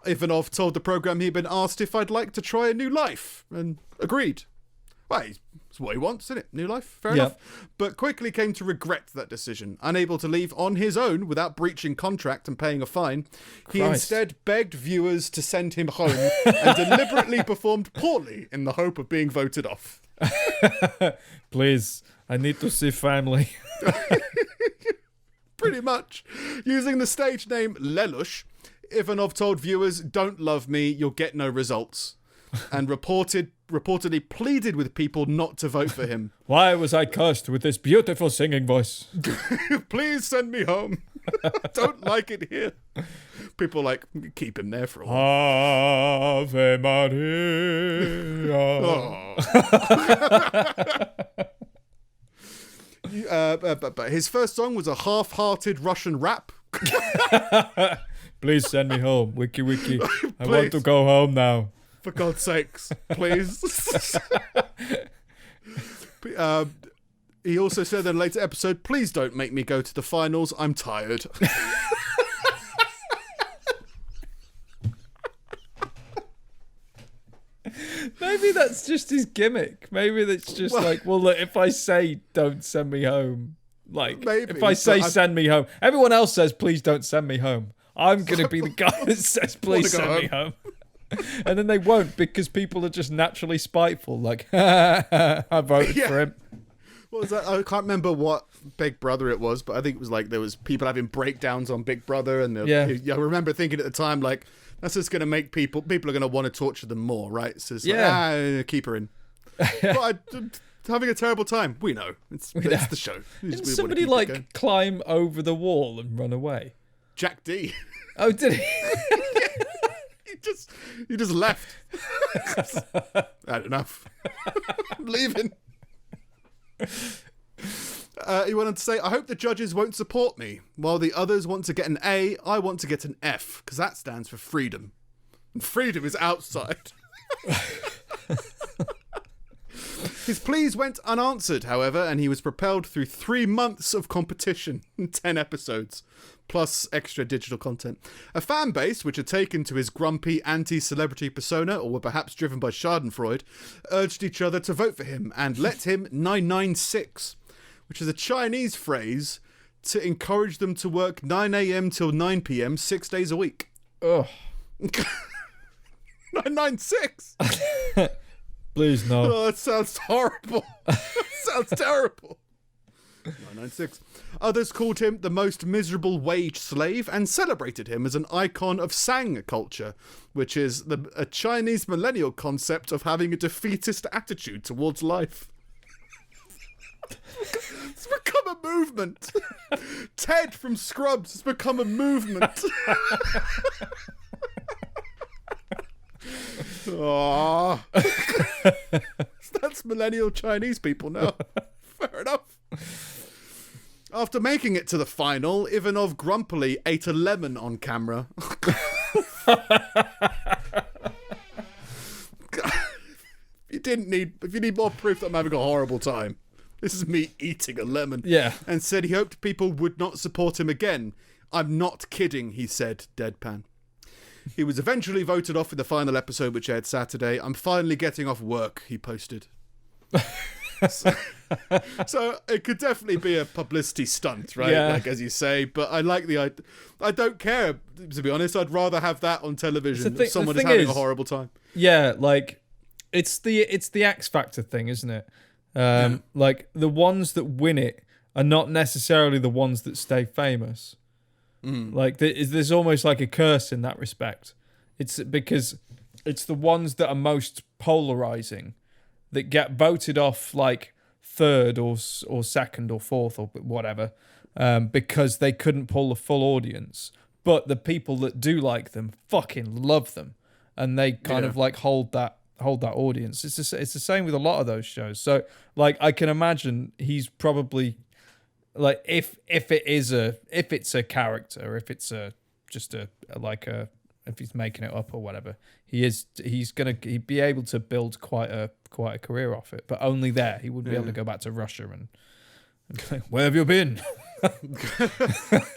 Ivanov told the program he'd been asked if I'd like to try a new life and agreed. Well, it's what he wants, isn't it? New life, fair enough. But quickly came to regret that decision. Unable to leave on his own without breaching contract and paying a fine, he instead begged viewers to send him home and deliberately performed poorly in the hope of being voted off. Please, I need to see family. Pretty much. Using the stage name Lelouch, Ivanov told viewers, "Don't love me, you'll get no results," and reportedly pleaded with people not to vote for him. Why was I cursed with this beautiful singing voice? Please send me home. I don't like it here. People like, keep him there for a while. Ave Maria. But his first song was a half-hearted Russian rap. Please send me home. Wiki. I want to go home now. For God's sakes, please. He also said in a later episode, "Please don't make me go to the finals. I'm tired." Maybe that's just his gimmick. Maybe that's just well, look, if I say don't send me home, if I say send me home, everyone else says please don't send me home. I'm going to be the guy that says please send me home. And then they won't because people are just naturally spiteful. Like, I voted for him. What was that? I can't remember what Big Brother it was, but I think it was like there was people having breakdowns on Big Brother. And I remember thinking at the time, like, that's just going to make people are going to want to torture them more, right? So it's like, keep her in. But having a terrible time. We know. It's the show. Didn't somebody climb over the wall and run away? Jack D. Oh, did he? He just left. Had enough. I'm leaving. He went on to say, "I hope the judges won't support me. While the others want to get an A, I want to get an F, because that stands for freedom. And freedom is outside." His pleas went unanswered, however, and he was propelled through 3 months of competition and 10 episodes, plus extra digital content. A fan base, which had taken to his grumpy anti-celebrity persona, or were perhaps driven by Schadenfreude, urged each other to vote for him and let him 996, which is a Chinese phrase to encourage them to work 9 a.m. till 9 p.m. 6 days a week. Ugh. 996! Please no. Oh, that sounds horrible. That sounds terrible. 996. Others called him the most miserable wage slave and celebrated him as an icon of Sang culture, which is a Chinese millennial concept of having a defeatist attitude towards life. It's become a movement. Ted from Scrubs has become a movement. Aww. That's millennial Chinese people now. Fair enough. After making it to the final, Ivanov grumpily ate a lemon on camera. If you need more proof that I'm having a horrible time, this is me eating a lemon. Yeah. And said he hoped people would not support him again. "I'm not kidding," he said, deadpan. He was eventually voted off in the final episode, which aired Saturday. "I'm finally getting off work," he posted. So it could definitely be a publicity stunt, right? Yeah. Like, as you say. But I like I don't care, to be honest. I'd rather have that on television if someone is having a horrible time. Yeah, like, it's the X Factor thing, isn't it? Like, the ones that win it are not necessarily the ones that stay famous. Like, there's almost like a curse in that respect. It's because it's the ones that are most polarizing that get voted off, like, third or second or fourth or whatever, because they couldn't pull the full audience. But the people that do like them fucking love them, and they kind of like hold that audience. It's the same with a lot of those shows. So, like, I can imagine he's probably, like, if it's a character, if it's if he's making it up or whatever, he'd be able to build quite a career off it, but only there. He wouldn't be able to go back to Russia and go, "Where have you been?"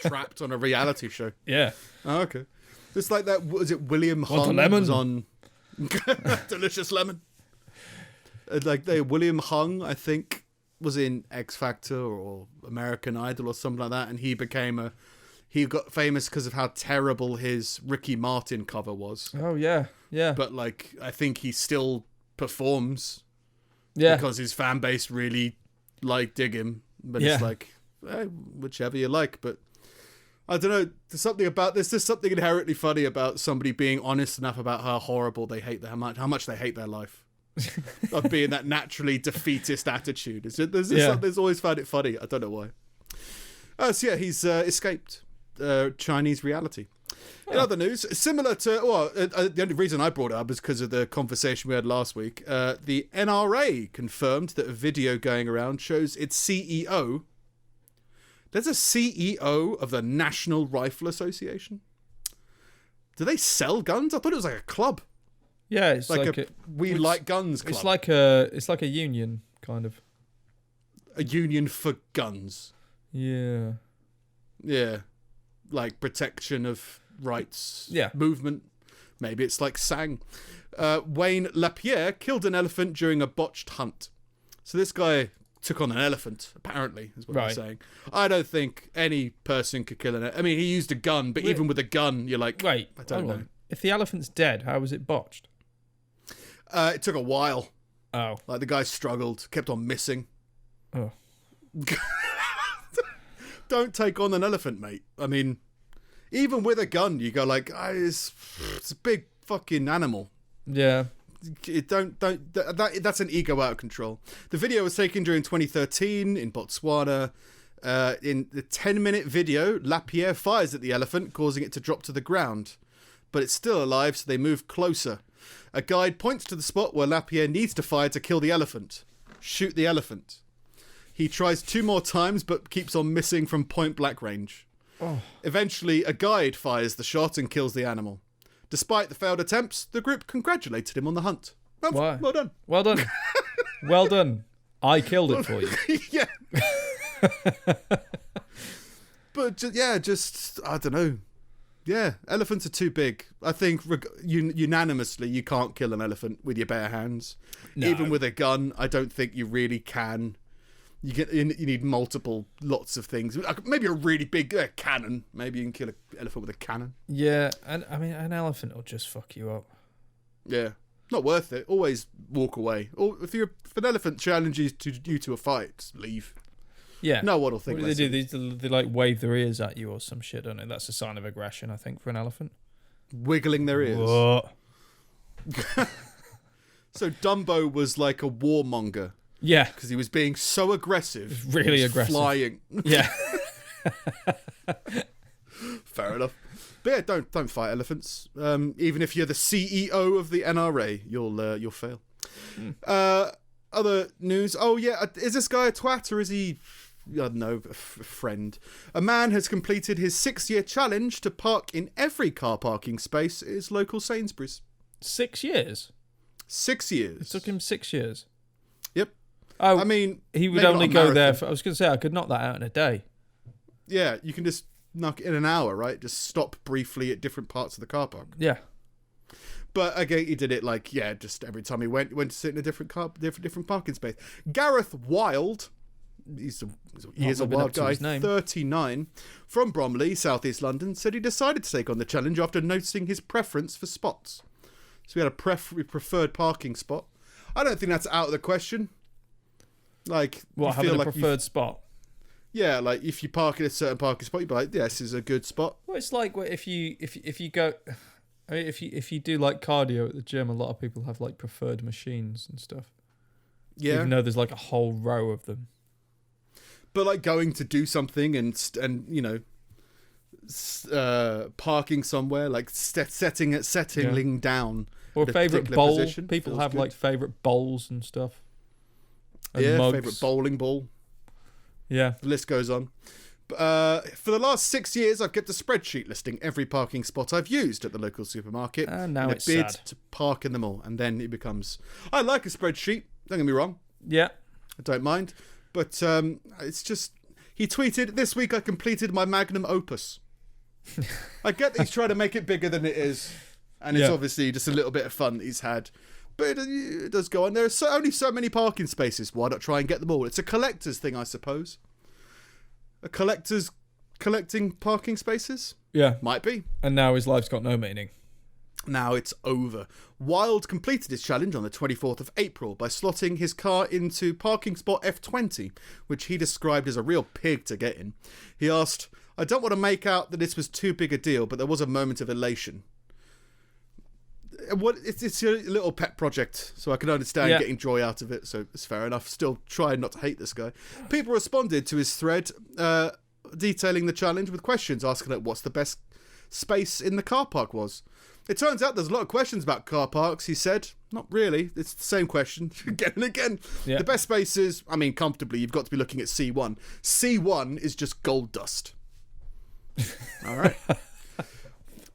Trapped on a reality show. Yeah. Oh, okay. It's like that. Was it William Hung was on Delicious Lemon? William Hung, I think, was in X Factor or American Idol or something like that, and he got famous because of how terrible his Ricky Martin cover was. Oh yeah, yeah. But like, I think he still performs. Yeah. Because his fan base really dig him. But it's like, whichever you like. But I don't know. There's just something inherently funny about somebody being honest enough about how horrible they hate how much they hate their life. Of being that naturally defeatist attitude. There's always found it funny. I don't know why. So yeah, he's escaped Chinese reality. In other news, similar to the only reason I brought it up is because of the conversation we had last week. The NRA confirmed that a video going around shows its CEO. There's a CEO of the National Rifle Association. Do they sell guns? I thought it was like a club. Yeah, it's like a we like guns club. It's like a union kind of. a union for guns. Yeah. Yeah. Like protection of rights. Yeah. Movement. Maybe it's like Sang. Wayne Lapierre killed an elephant during a botched hunt. So this guy took on an elephant, apparently, is what I'm saying. I don't think any person could kill an elephant. I mean, he used a gun, but even with a gun, you're like, wait, I don't know. If the elephant's dead, how was it botched? It took a while. Oh. Like, the guy struggled, kept on missing. Oh. Don't take on an elephant, mate. I mean, even with a gun, you go like, it's a big fucking animal. Yeah. That's an ego out of control. The video was taken during 2013 in Botswana. In the 10-minute video, Lapierre fires at the elephant, causing it to drop to the ground. But it's still alive, so they move closer. A guide points to the spot where Lapierre needs to fire to kill the elephant. Shoot the elephant. He tries 2 more times, but keeps on missing from point-blank range. Oh. Eventually, a guide fires the shot and kills the animal. Despite the failed attempts, the group congratulated him on the hunt. Why? Well done. Well done. Well done. I killed it for you. Yeah. But just I don't know. Yeah, elephants are too big. I think unanimously you can't kill an elephant with your bare hands. No. Even with a gun, I don't think you really can. You need lots of things. Maybe a really big cannon. Maybe you can kill an elephant with a cannon. Yeah, and I mean, an elephant will just fuck you up. Yeah, not worth it. Always walk away. Or if an elephant challenges you to a fight, just leave. Yeah. No one will think. What do they do? They like wave their ears at you or some shit, don't they? That's a sign of aggression, I think, for an elephant. Wiggling their ears. What? So Dumbo was like a warmonger. Yeah, because he was being so aggressive. Really aggressive. Flying. Yeah. Fair enough. But yeah, don't fight elephants. Even if you're the CEO of the NRA, you'll fail. Other news. Oh yeah, is this guy a twat or is he? I don't know, a friend. A man has completed his 6-year challenge to park in every car parking space at his local Sainsbury's. 6 years. 6 years. It took him 6 years. Yep. Oh, I mean, he would only go there for, I was going to say, I could knock that out in a day. Yeah, you can just knock it in an hour, right? Just stop briefly at different parts of the car park. Yeah. But again, he did it like, just every time he went to sit in a different parking space. Gareth Wild, he is a wild guy, 39, from Bromley, southeast London, said he decided to take on the challenge after noticing his preference for spots. So he had a preferred parking spot. I don't think that's out of the question. Like, what, having a preferred spot? Yeah, like if you park in a certain parking spot, you'd be like, this is a good spot. Well, it's like if you go, I mean, if you do like cardio at the gym, a lot of people have like preferred machines and stuff. Yeah, even though there's like a whole row of them. But like going to do something and parking somewhere, like settling down. Or a favourite bowl. Position, people have good. Like favourite bowls and stuff. And favourite bowling ball. Yeah. The list goes on. For the last 6 years, I've kept a spreadsheet listing every parking spot I've used at the local supermarket. And now it's bid sad. To park in them all. And then it becomes, I like a spreadsheet. Don't get me wrong. Yeah. I don't mind. But it's just, he tweeted, this week I completed my magnum opus. I get that he's trying to make it bigger than it is. And it's obviously just a little bit of fun that he's had. But it does go on. There are only so many parking spaces. Why not try and get them all? It's a collector's thing, I suppose. A collector's collecting parking spaces? Yeah. Might be. And now his life's got no meaning. Now it's over. Wild completed his challenge on the 24th of April by slotting his car into parking spot F20, which he described as a real pig to get in. He asked, I don't want to make out that this was too big a deal, but there was a moment of elation. It's a little pet project, so I can understand getting joy out of it, so it's fair enough. Still trying not to hate this guy. People responded to his thread detailing the challenge with questions, asking what's the best space in the car park was. It turns out there's a lot of questions about car parks, he said. Not really. It's the same question again and again. Yeah. The best spaces, I mean, comfortably, you've got to be looking at C1. C1 is just gold dust. All right.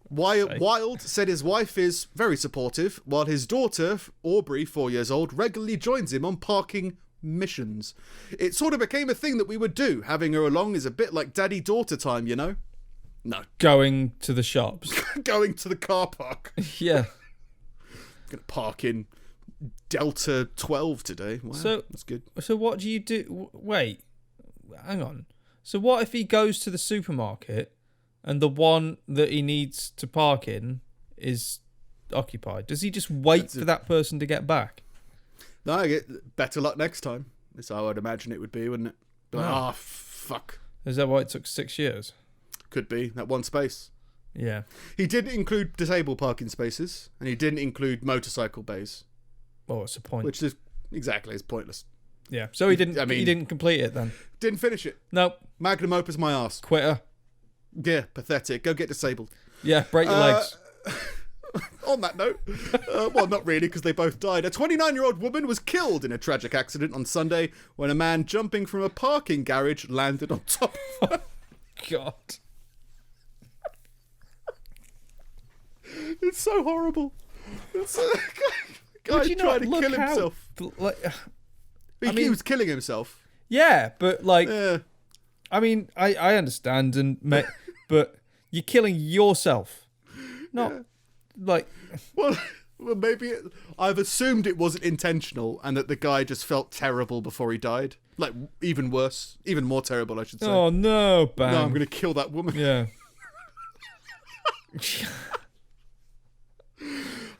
Wild said his wife is very supportive, while his daughter, Aubrey, 4 years old, regularly joins him on parking missions. It sort of became a thing that we would do. Having her along is a bit like daddy-daughter time, you know? No. Going to the shops. Going to the car park. Yeah. Gonna park in Delta 12 today. Wow, that's good. So what do you do? Wait, hang on. So what if he goes to the supermarket and the one that he needs to park in is occupied? Does he just wait for that person to get back? No, I get better luck next time. That's how I'd imagine it would be, wouldn't it? But, fuck. Is that why it took 6 years? Could be, that one space. Yeah. He didn't include disabled parking spaces, and he didn't include motorcycle bays. Oh, what's the point? Which is exactly is pointless. Yeah. So he didn't. He didn't complete it then. Didn't finish it. Nope. Magnum opus my arse. Quitter. Yeah, pathetic. Go get disabled. Yeah, break your legs. On that note, well, not really, because they both died. A 29-year-old woman was killed in a tragic accident on Sunday when a man jumping from a parking garage landed on top of her. God. It's so horrible. It's a guy trying to kill himself. He was killing himself. Yeah, but like, I mean, I understand, but you're killing yourself, not like. Well, maybe I've assumed it wasn't intentional, and that the guy just felt terrible before he died. Like even worse, even more terrible, I should say. Oh no, bam! No, I'm going to kill that woman. Yeah.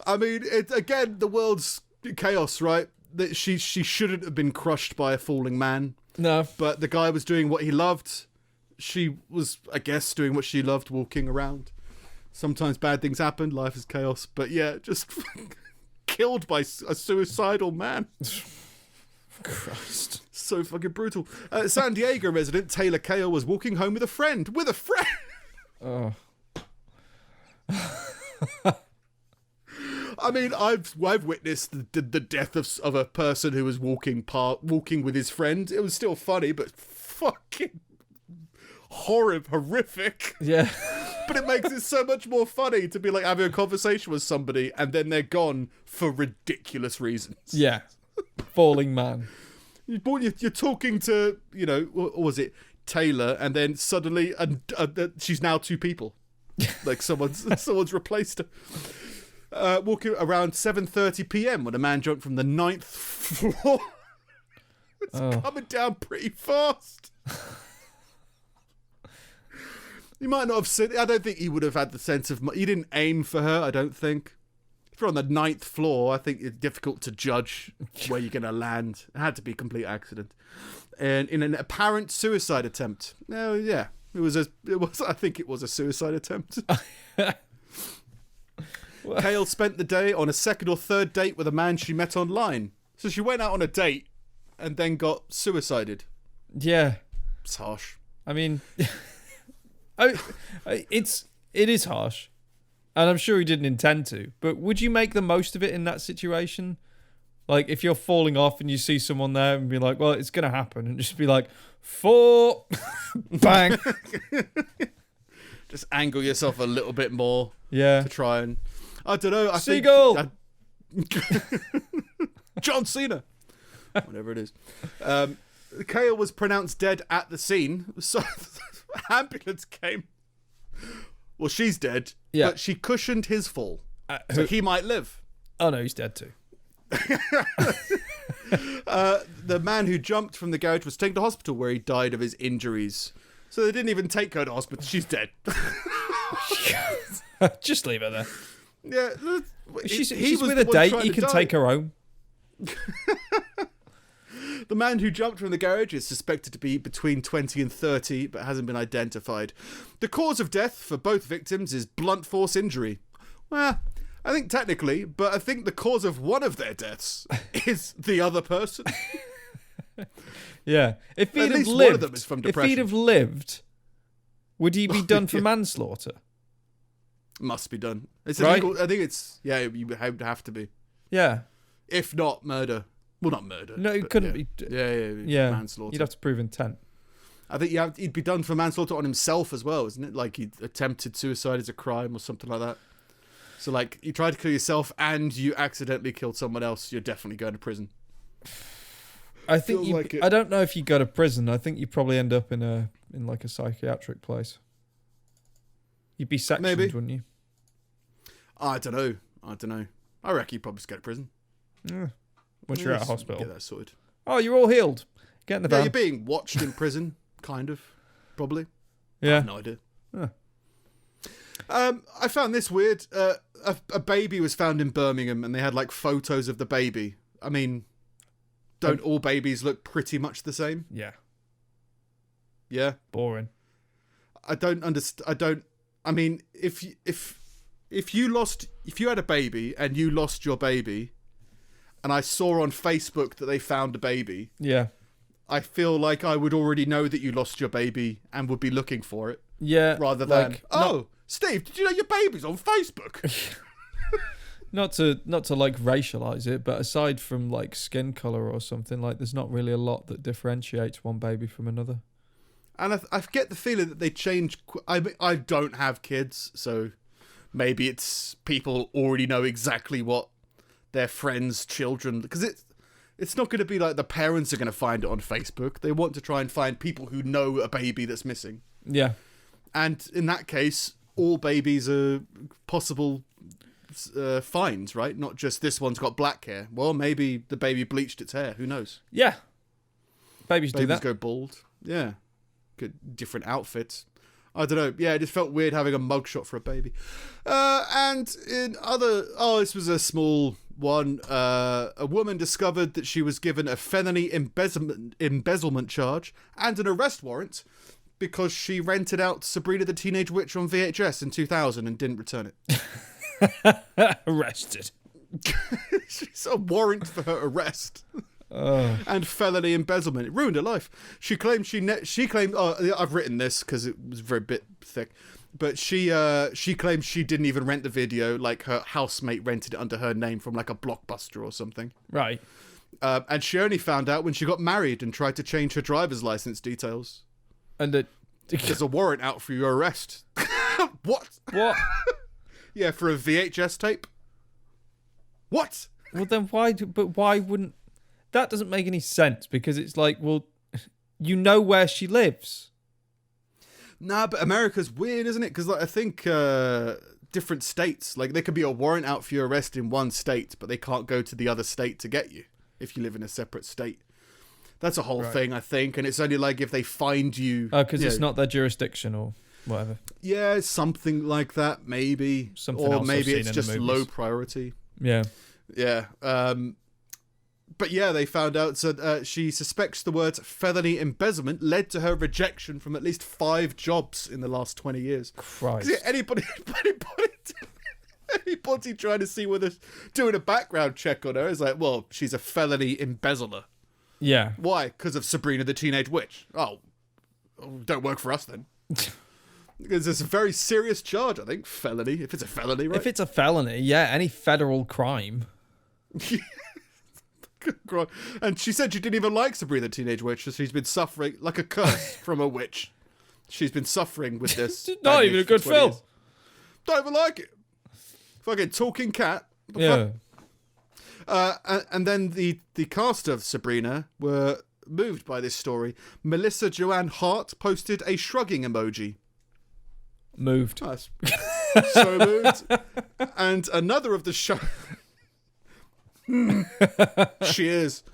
I mean, it's again the world's chaos, right? That she shouldn't have been crushed by a falling man. No. But the guy was doing what he loved. She was, I guess, doing what she loved, walking around. Sometimes bad things happen. Life is chaos. But yeah, just killed by a suicidal man. Christ. So fucking brutal. San Diego resident Taylor Kale was walking home with a friend. Oh. I mean, I've witnessed the death of a person who was walking with his friend. It was still funny, but fucking horrific. Yeah. But it makes it so much more funny to be like having a conversation with somebody and then they're gone for ridiculous reasons. Yeah. Falling man. You're talking to, you know, what was it, Taylor, and then suddenly she's now two people. Like someone's replaced her. Walking around 7:30 p.m. when a man jumped from the 9th floor. It's coming down pretty fast. You might not have seen. I don't think he would have had the sense of. He didn't aim for her. I don't think. If you're on the 9th floor, I think it's difficult to judge where you're going to land. It had to be a complete accident, and in an apparent suicide attempt. No, yeah, it was. I think it was a suicide attempt. Kale spent the day on a second or third date with a man she met online. So she went out on a date and then got suicided. Yeah. It's harsh. I mean, it is harsh. And I'm sure he didn't intend to. But would you make the most of it in that situation? Like, if you're falling off and you see someone there and be like, well, it's going to happen. And just be like, 4, bang. Just angle yourself a little bit more. Yeah. To try and... I don't know. Seagull! John Cena! Whatever it is. Kale was pronounced dead at the scene. So ambulance came. Well, she's dead. Yeah. But she cushioned his fall. So he might live. Oh, no, he's dead too. The man who jumped from the garage was taken to hospital where he died of his injuries. So they didn't even take her to hospital. She's dead. Just leave her there. Yeah, she's with a date. He can take her home. The man who jumped from the garage is suspected to be between 20 and 30, but hasn't been identified. The cause of death for both victims is blunt force injury. Well, I think technically, but I think the cause of one of their deaths is the other person. Yeah, if he'd At have least lived, one of them is from depression. If he'd have lived, would he be done for manslaughter? Must be done. It's right? illegal. I think it's you would have to be. Yeah. If not murder. Well, not murder. No, it couldn't be. Yeah. Manslaughter. You'd have to prove intent. I think he'd be done for manslaughter on himself as well, isn't it? Like he attempted suicide as a crime or something like that. So like you tried to kill yourself and you accidentally killed someone else, you're definitely going to prison. I think Feels you. like it. I don't know if you go to prison. I think you probably end up in like a psychiatric place. You'd be sectioned, Maybe. wouldn't you? I don't know. I reckon you'd probably just go to prison. Yeah. Once you're out of hospital. Get that sorted. Oh, you're all healed. Get in the van. Yeah, you're being watched in prison, kind of, probably. I Yeah. have no idea. Huh. I found this weird. A baby was found in Birmingham, and they had like photos of the baby. I mean, don't all babies look pretty much the same? Yeah. Yeah. Boring. I don't understand. I mean, if you had a baby and you lost your baby, and I saw on Facebook that they found a baby, Yeah. I feel like I would already know that you lost your baby and would be looking for it. Yeah. Rather than, Steve, did you know your baby's on Facebook? Not to like racialize it, but aside from like skin color or something, like there's not really a lot that differentiates one baby from another. And I get the feeling that they change. I don't have kids, so maybe it's people already know exactly what their friends' children, because it's not going to be like the parents are going to find it on Facebook. They want to try and find people who know a baby that's missing. Yeah. And in that case, all babies are possible finds, right? Not just this one's got black hair. Well, maybe the baby bleached its hair. Who knows? Yeah. Babies do that. Go bald. Yeah. Good, different outfits. I don't know. Yeah, it just felt weird having a mugshot for a baby. And in other... Oh, this was a small one. A woman discovered that she was given a felony embezzlement charge and an arrest warrant because she rented out Sabrina the Teenage Witch on VHS in 2000 and didn't return it. Arrested. She's a warrant for her arrest. And felony embezzlement. It ruined her life. She claimed oh, I've written this because it was very bit thick, but she claimed she didn't even rent the video, like her housemate rented it under her name from like a Blockbuster or something. Right. And she only found out when she got married and tried to change her driver's license details. And there's a warrant out for your arrest. What? Yeah, for a VHS tape. What? Well, then why wouldn't... That doesn't make any sense, because it's like, well, you know where she lives. Nah, but America's weird, isn't it? Because like, I think different states, like there could be a warrant out for your arrest in one state, but they can't go to the other state to get you if you live in a separate state. That's a whole thing, I think, and it's only like if they find you... Oh, because it's not their jurisdiction or whatever. Yeah, something like that, maybe. Something or else maybe I've it's seen just in the movies. low priority. Yeah. Yeah. But yeah, they found out that she suspects the words felony embezzlement led to her rejection from at least 5 jobs in the last 20 years. Christ. Yeah, anybody trying to see whether doing a background check on her is like, well, she's a felony embezzler. Yeah. Why? Because of Sabrina the Teenage Witch. Oh, don't work for us then. Because it's a very serious charge, I think. Felony, if it's a felony, right? If it's a felony, yeah, any federal crime. And she said she didn't even like Sabrina the Teenage Witch, so she's been suffering like a curse from a witch. She's been suffering with this. Not even a good film. Years. Don't even like it. Fucking talking cat. Yeah. And then the cast of Sabrina were moved by this story. Melissa Joanne Hart posted a shrugging emoji. Moved. Nice. So moved. And another of the show... She is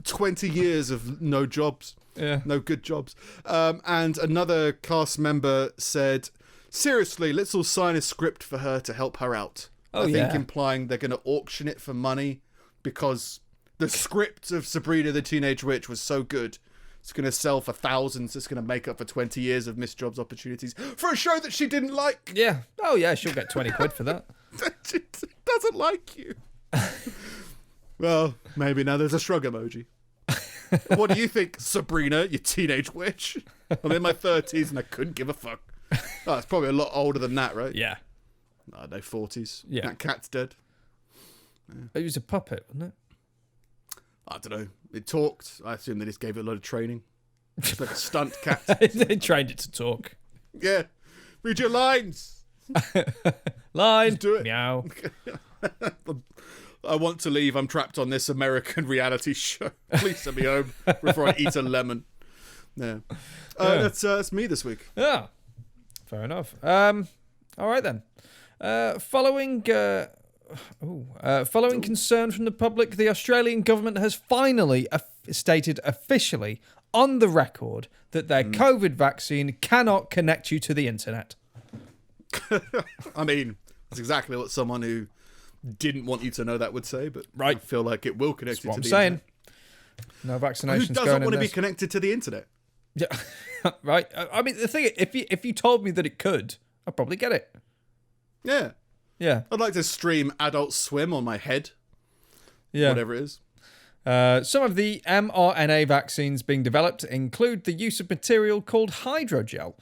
20 years of no jobs. Yeah. No good jobs. And another cast member said, seriously, let's all sign a script for her to help her out. I think implying they're going to auction it for money because the script of Sabrina the Teenage Witch was so good. It's going to sell for thousands. It's going to make up for 20 years of missed jobs opportunities for a show that she didn't like. Yeah. Oh, yeah, she'll get 20 quid for that. She doesn't like you. Well, maybe now there's a shrug emoji. What do you think, Sabrina, you teenage witch? I'm in my 30s and I couldn't give a fuck. Oh, it's probably a lot older than that, right? Yeah. I don't know, 40s. Yeah. That cat's dead. It was a puppet, wasn't it? I don't know. It talked. I assume they just gave it a lot of training. It's like a stunt cat. They trained it to talk. Yeah. Read your lines. Line. Just do it. Meow. I want to leave. I'm trapped on this American reality show. Please send me home before I eat a lemon. Yeah. That's me this week. Yeah. Fair enough. All right then. Following concern from the public, the Australian government has finally stated officially on the record that their COVID vaccine cannot connect you to the internet. I mean, that's exactly what someone who didn't want you to know that would say, but right. I feel like it will connect you to the internet. internet. No vaccinations. Who doesn't want to be connected to the internet? Yeah, right. I mean, the thing, if you told me that it could, I'd probably get it. Yeah. Yeah. I'd like to stream Adult Swim on my head. Yeah. Whatever it is. Some of the mRNA vaccines being developed include the use of material called hydrogel,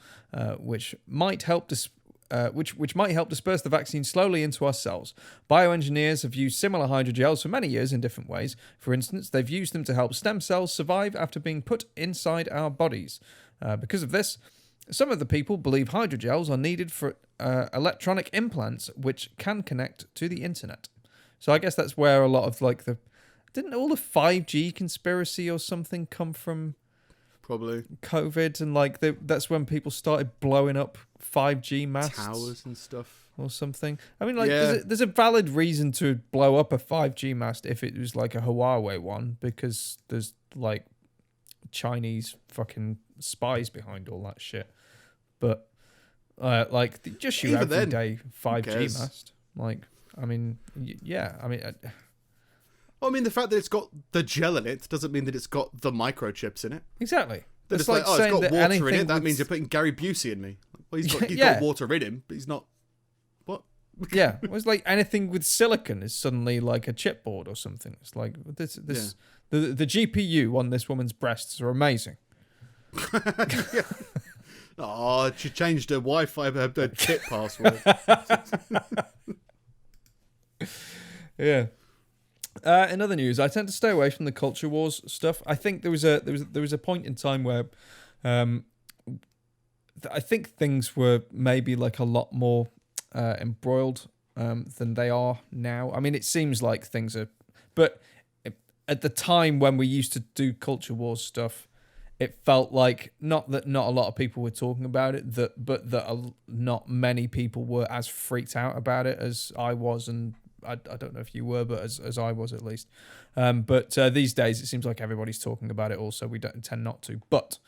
which might help disperse the vaccine slowly into our cells. Bioengineers have used similar hydrogels for many years in different ways. For instance, they've used them to help stem cells survive after being put inside our bodies. Because of this, some of the people believe hydrogels are needed for electronic implants which can connect to the internet. So I guess that's where a lot of didn't all the 5G conspiracy or something come from? Probably. COVID and that's when people started blowing up 5G masts. Towers and stuff. Or something. I mean, there's a valid reason to blow up a 5G mast if it was like a Huawei one, because there's Chinese fucking spies behind all that shit. But just your Even everyday 5G mast. I mean, the fact that it's got the gel in it doesn't mean that it's got the microchips in it. Exactly. It's saying it's got that water in it. That means you're putting Gary Busey in me. Well, he's got water in him, but he's not. What? Yeah, it was like anything with silicon is suddenly like a chipboard or something. It's like this. The GPU on this woman's breasts are amazing. Yeah. Oh, she changed her Wi-Fi, her chip password. Yeah. In other news, I tend to stay away from the culture wars stuff. I think there was a point in time where, I think things were maybe like a lot more embroiled than they are now. I mean, it seems like things are, but at the time when we used to do culture wars stuff, it felt like not a lot of people were talking about it, but not many people were as freaked out about it as I was, and I don't know if you were, but as I was at least. But these days it seems like everybody's talking about it also. We don't tend not to. But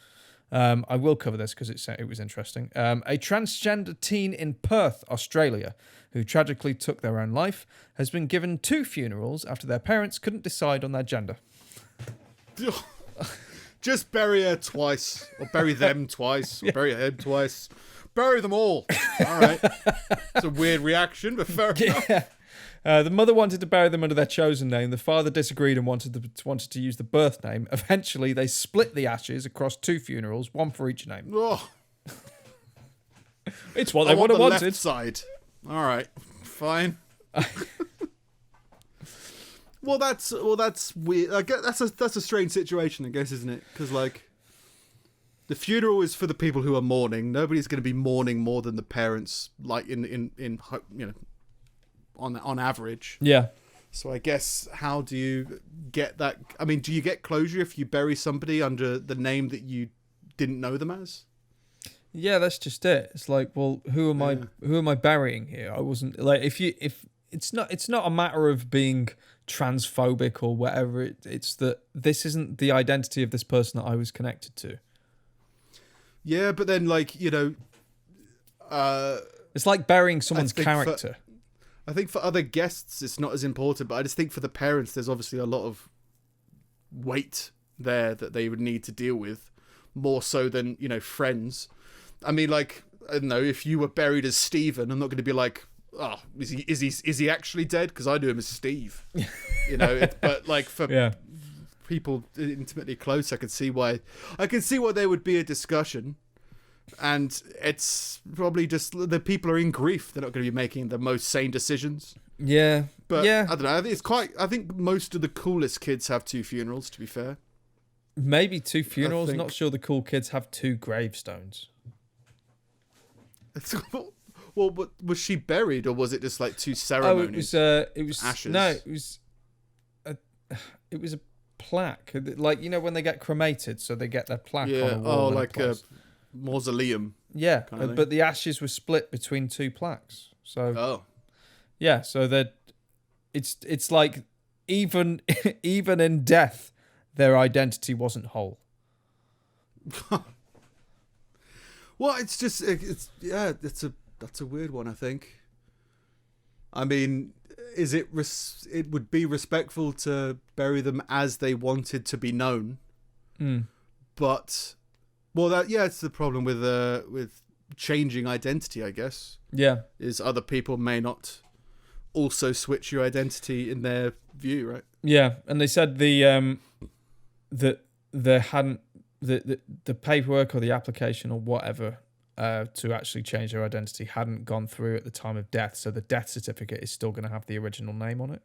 I will cover this because it was interesting. A transgender teen in Perth, Australia, who tragically took their own life, has been given 2 funerals after their parents couldn't decide on their gender. Just bury her twice. Or bury them twice. Or bury him twice. Bury them all. All right. It's a weird reaction, but fair enough. The mother wanted to bury them under their chosen name. The father disagreed and wanted to use the birth name. Eventually, they split the ashes across 2 funerals, one for each name. Oh. It's what they would have wanted. Left side. All right, fine. Well, that's weird. I guess that's a strange situation, I guess, isn't it? Because the funeral is for the people who are mourning. Nobody's going to be mourning more than the parents, on average. Yeah. So I guess, how do you get that? I mean, do you get closure if you bury somebody under the name that you didn't know them as? Yeah, that's just it. It's like, well, who am I burying here? I wasn't like, if it's not a matter of being transphobic or whatever. It's that this isn't the identity of this person that I was connected to. Yeah, but then it's like burying someone's character. I think for other guests, it's not as important, but I just think for the parents, there's obviously a lot of weight there that they would need to deal with, more so than, friends. I mean, I don't know, if you were buried as Stephen, I'm not going to be like, oh, is he actually dead? Because I knew him as Steve. But for people intimately close, I can see why there would be a discussion. And it's probably just the people are in grief. They're not going to be making the most sane decisions. Yeah. But yeah. I don't know. I think most of the coolest kids have 2 funerals, to be fair. Maybe 2 funerals. Not sure the cool kids have 2 gravestones. Well, was she buried, or was it just 2 ceremonies? Oh, it was ashes. No, it was a plaque, like when they get cremated, so they get their plaque on a wall. Oh, in like a place. mausoleum. Yeah, kind of thing. but the ashes were split between two plaques. So Oh, yeah, so that it's like even even in death, their identity wasn't whole. well, it's just that's a weird one. I think. I mean, is it? It would be respectful to bury them as they wanted to be known, but it's the problem with changing identity, I guess. Yeah, is other people may not also switch your identity in their view, right? yeah, and they said that there hadn't the paperwork or the application or whatever to actually change their identity hadn't gone through at the time of death, so the death certificate is still going to have the original name on it.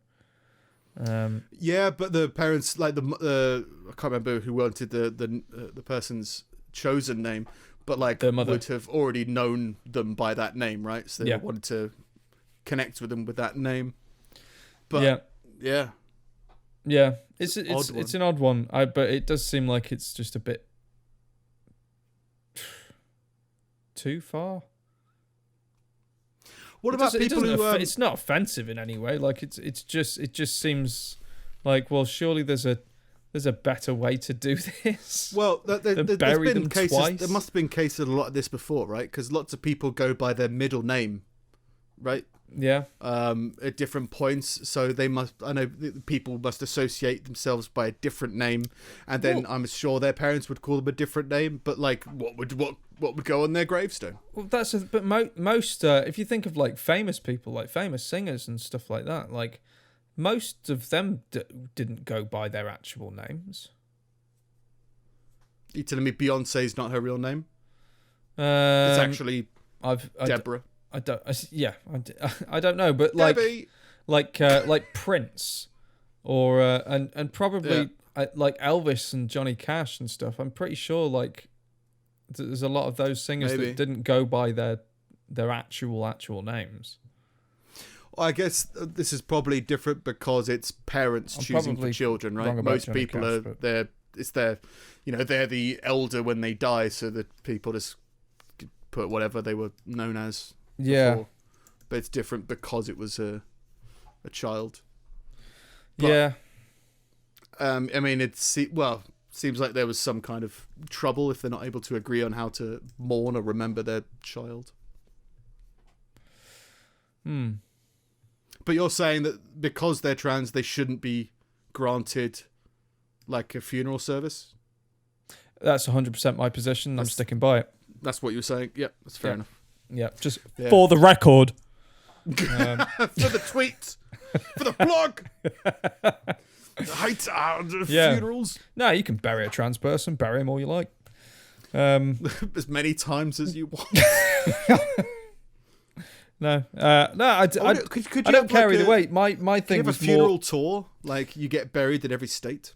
Yeah, but the parents, like I can't remember who wanted the person's chosen name, but like their mother would have already known them by that name, right? So they Yeah. wanted to connect with them with that name. But yeah. It's one. an odd one. But it does seem like it's just a bit too far. What about people who? It's not offensive in any way. Like it just seems like, well, surely there's a better way to do this. Well, there's bury been them cases. twice. There must have been cases of a lot of this before, right? Because lots of people go by their middle name, right? Yeah. At different points, so they must. I know people must associate themselves by a different name, and then I'm sure their parents would call them a different name. But like, what would go on their gravestone? Well, but most if you think of like famous people, like famous singers and stuff like that, like most of them didn't go by their actual names. You telling me Beyonce's not her real name? It's actually Deborah. I don't know, but like Debbie. like Prince, or and probably like Elvis and Johnny Cash and stuff. I'm pretty sure like there's a lot of those singers that didn't go by their actual names. Well, I guess this is probably different because it's parents choosing for children, right? Most people they're the elder when they die, so that people just put whatever they were known as. Before. But it's different because it was a child. But, I mean, seems like there was some kind of trouble if they're not able to agree on how to mourn or remember their child. But you're saying that because they're trans, they shouldn't be granted like a funeral service? That's 100% my position. I'm sticking by it. That's what you're saying? Yeah, that's fair enough. Yeah, just for the record. For the tweet. For the blog. Funerals. No, you can bury a trans person. Bury him all you like. As many times as you want. No, I don't care either way. My thing was a funeral tour. Like you get buried in every state.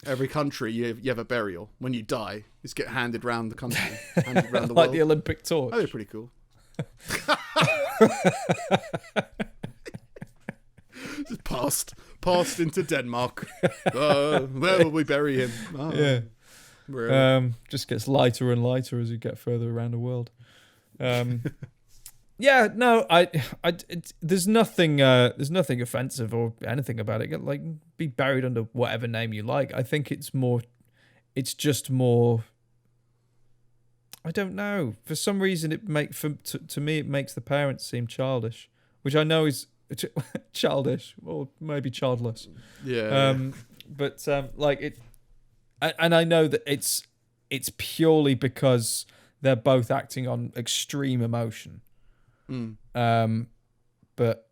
Every country, you have a burial. When you die, it's get handed around the country, handed around the like world. the Olympic torch. That'd be pretty cool. Just passed into Denmark. Where will we bury him? Just gets lighter and lighter as you get further around the world. Yeah, no, there's nothing offensive or anything about it. Like, be buried under whatever name you like. I think it's just more. I don't know. For some reason, to me it makes the parents seem childish, which I know is childish or maybe childless. Yeah. But like it, and I know that it's purely because they're both acting on extreme emotion. But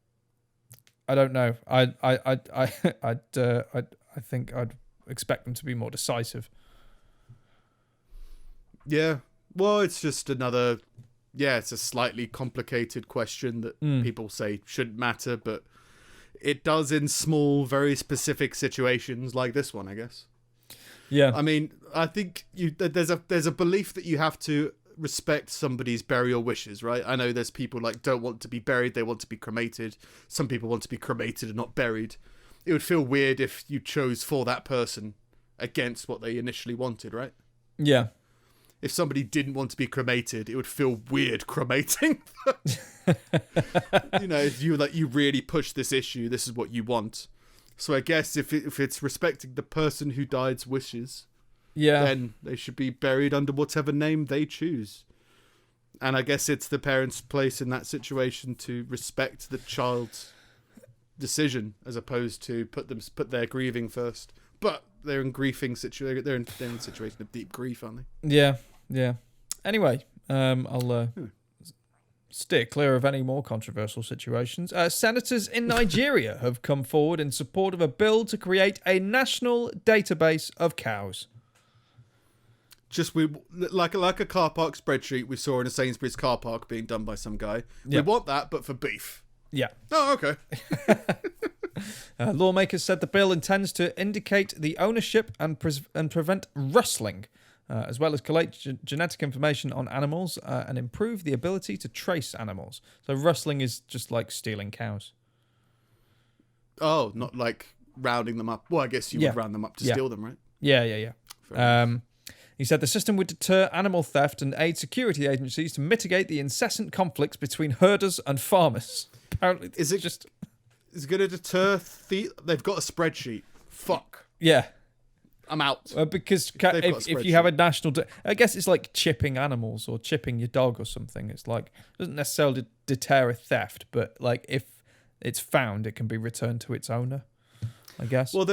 I don't know. I think I'd expect them to be more decisive. Yeah. Well, it's just another. Yeah, it's a slightly complicated question that people say shouldn't matter, but it does in small, very specific situations like this one, I guess. Yeah. I mean, I think there's a belief that you have to respect somebody's burial wishes, right? I know there's people like don't want to be buried, they want to be cremated. Some people want to be cremated and not buried. it would feel weird if you chose for that person against what they initially wanted, right? Yeah. If somebody didn't want to be cremated, it would feel weird cremating. If you really push this issue, this is what you want. So I guess if it's respecting the person who died's wishes, then they should be buried under whatever name they choose. And I guess it's the parents' place in that situation to respect the child's decision as opposed to put their grieving first. But they're in grieving situation. They're in a situation of deep grief, aren't they? Yeah. Anyway, I'll steer clear of any more controversial situations. Senators in Nigeria have come forward in support of a bill to create a national database of cows. Just like a car park spreadsheet we saw in a Sainsbury's car park being done by some guy. Yep. We want that, but for beef. Yeah. Oh, okay. Lawmakers said the bill intends to indicate the ownership and prevent rustling, as well as collect genetic information on animals and improve the ability to trace animals. So rustling is just like stealing cows. Oh, not like rounding them up. Well, I guess you would round them up to steal them, right? Yeah. He said the system would deter animal theft and aid security agencies to mitigate the incessant conflicts between herders and farmers. Apparently, is it going to deter they've got a spreadsheet. Fuck. Yeah. I'm out. Because if you have a national... I guess it's like chipping animals or chipping your dog or something. It's like... It doesn't necessarily deter a theft, but like if it's found, it can be returned to its owner, I guess. Well,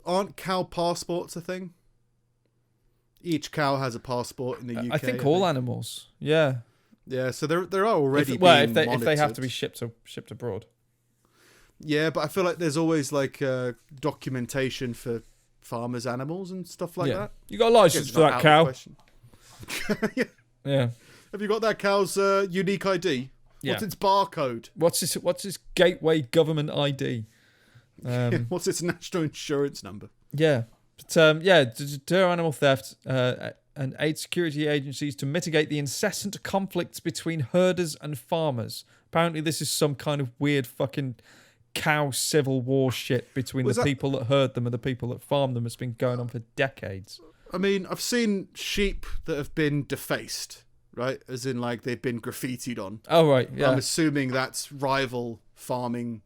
aren't cow passports a thing? Each cow has a passport in the UK. I think all animals. Yeah. Yeah, so there are already if they have to be shipped abroad. Yeah, but I feel like there's always like documentation for farmers' animals and stuff like that. You got a license for that cow? Yeah. Have you got that cow's unique ID? Yeah. What's its barcode? What's its gateway government ID? What's its national insurance number? Yeah. But, to deter animal theft and aid security agencies to mitigate the incessant conflicts between herders and farmers. Apparently this is some kind of weird fucking cow civil war shit between people that herd them and the people that farm them. It's been going on for decades. I mean, I've seen sheep that have been defaced, right? As in, like, they've been graffitied on. Oh, right, yeah. I'm assuming that's rival farming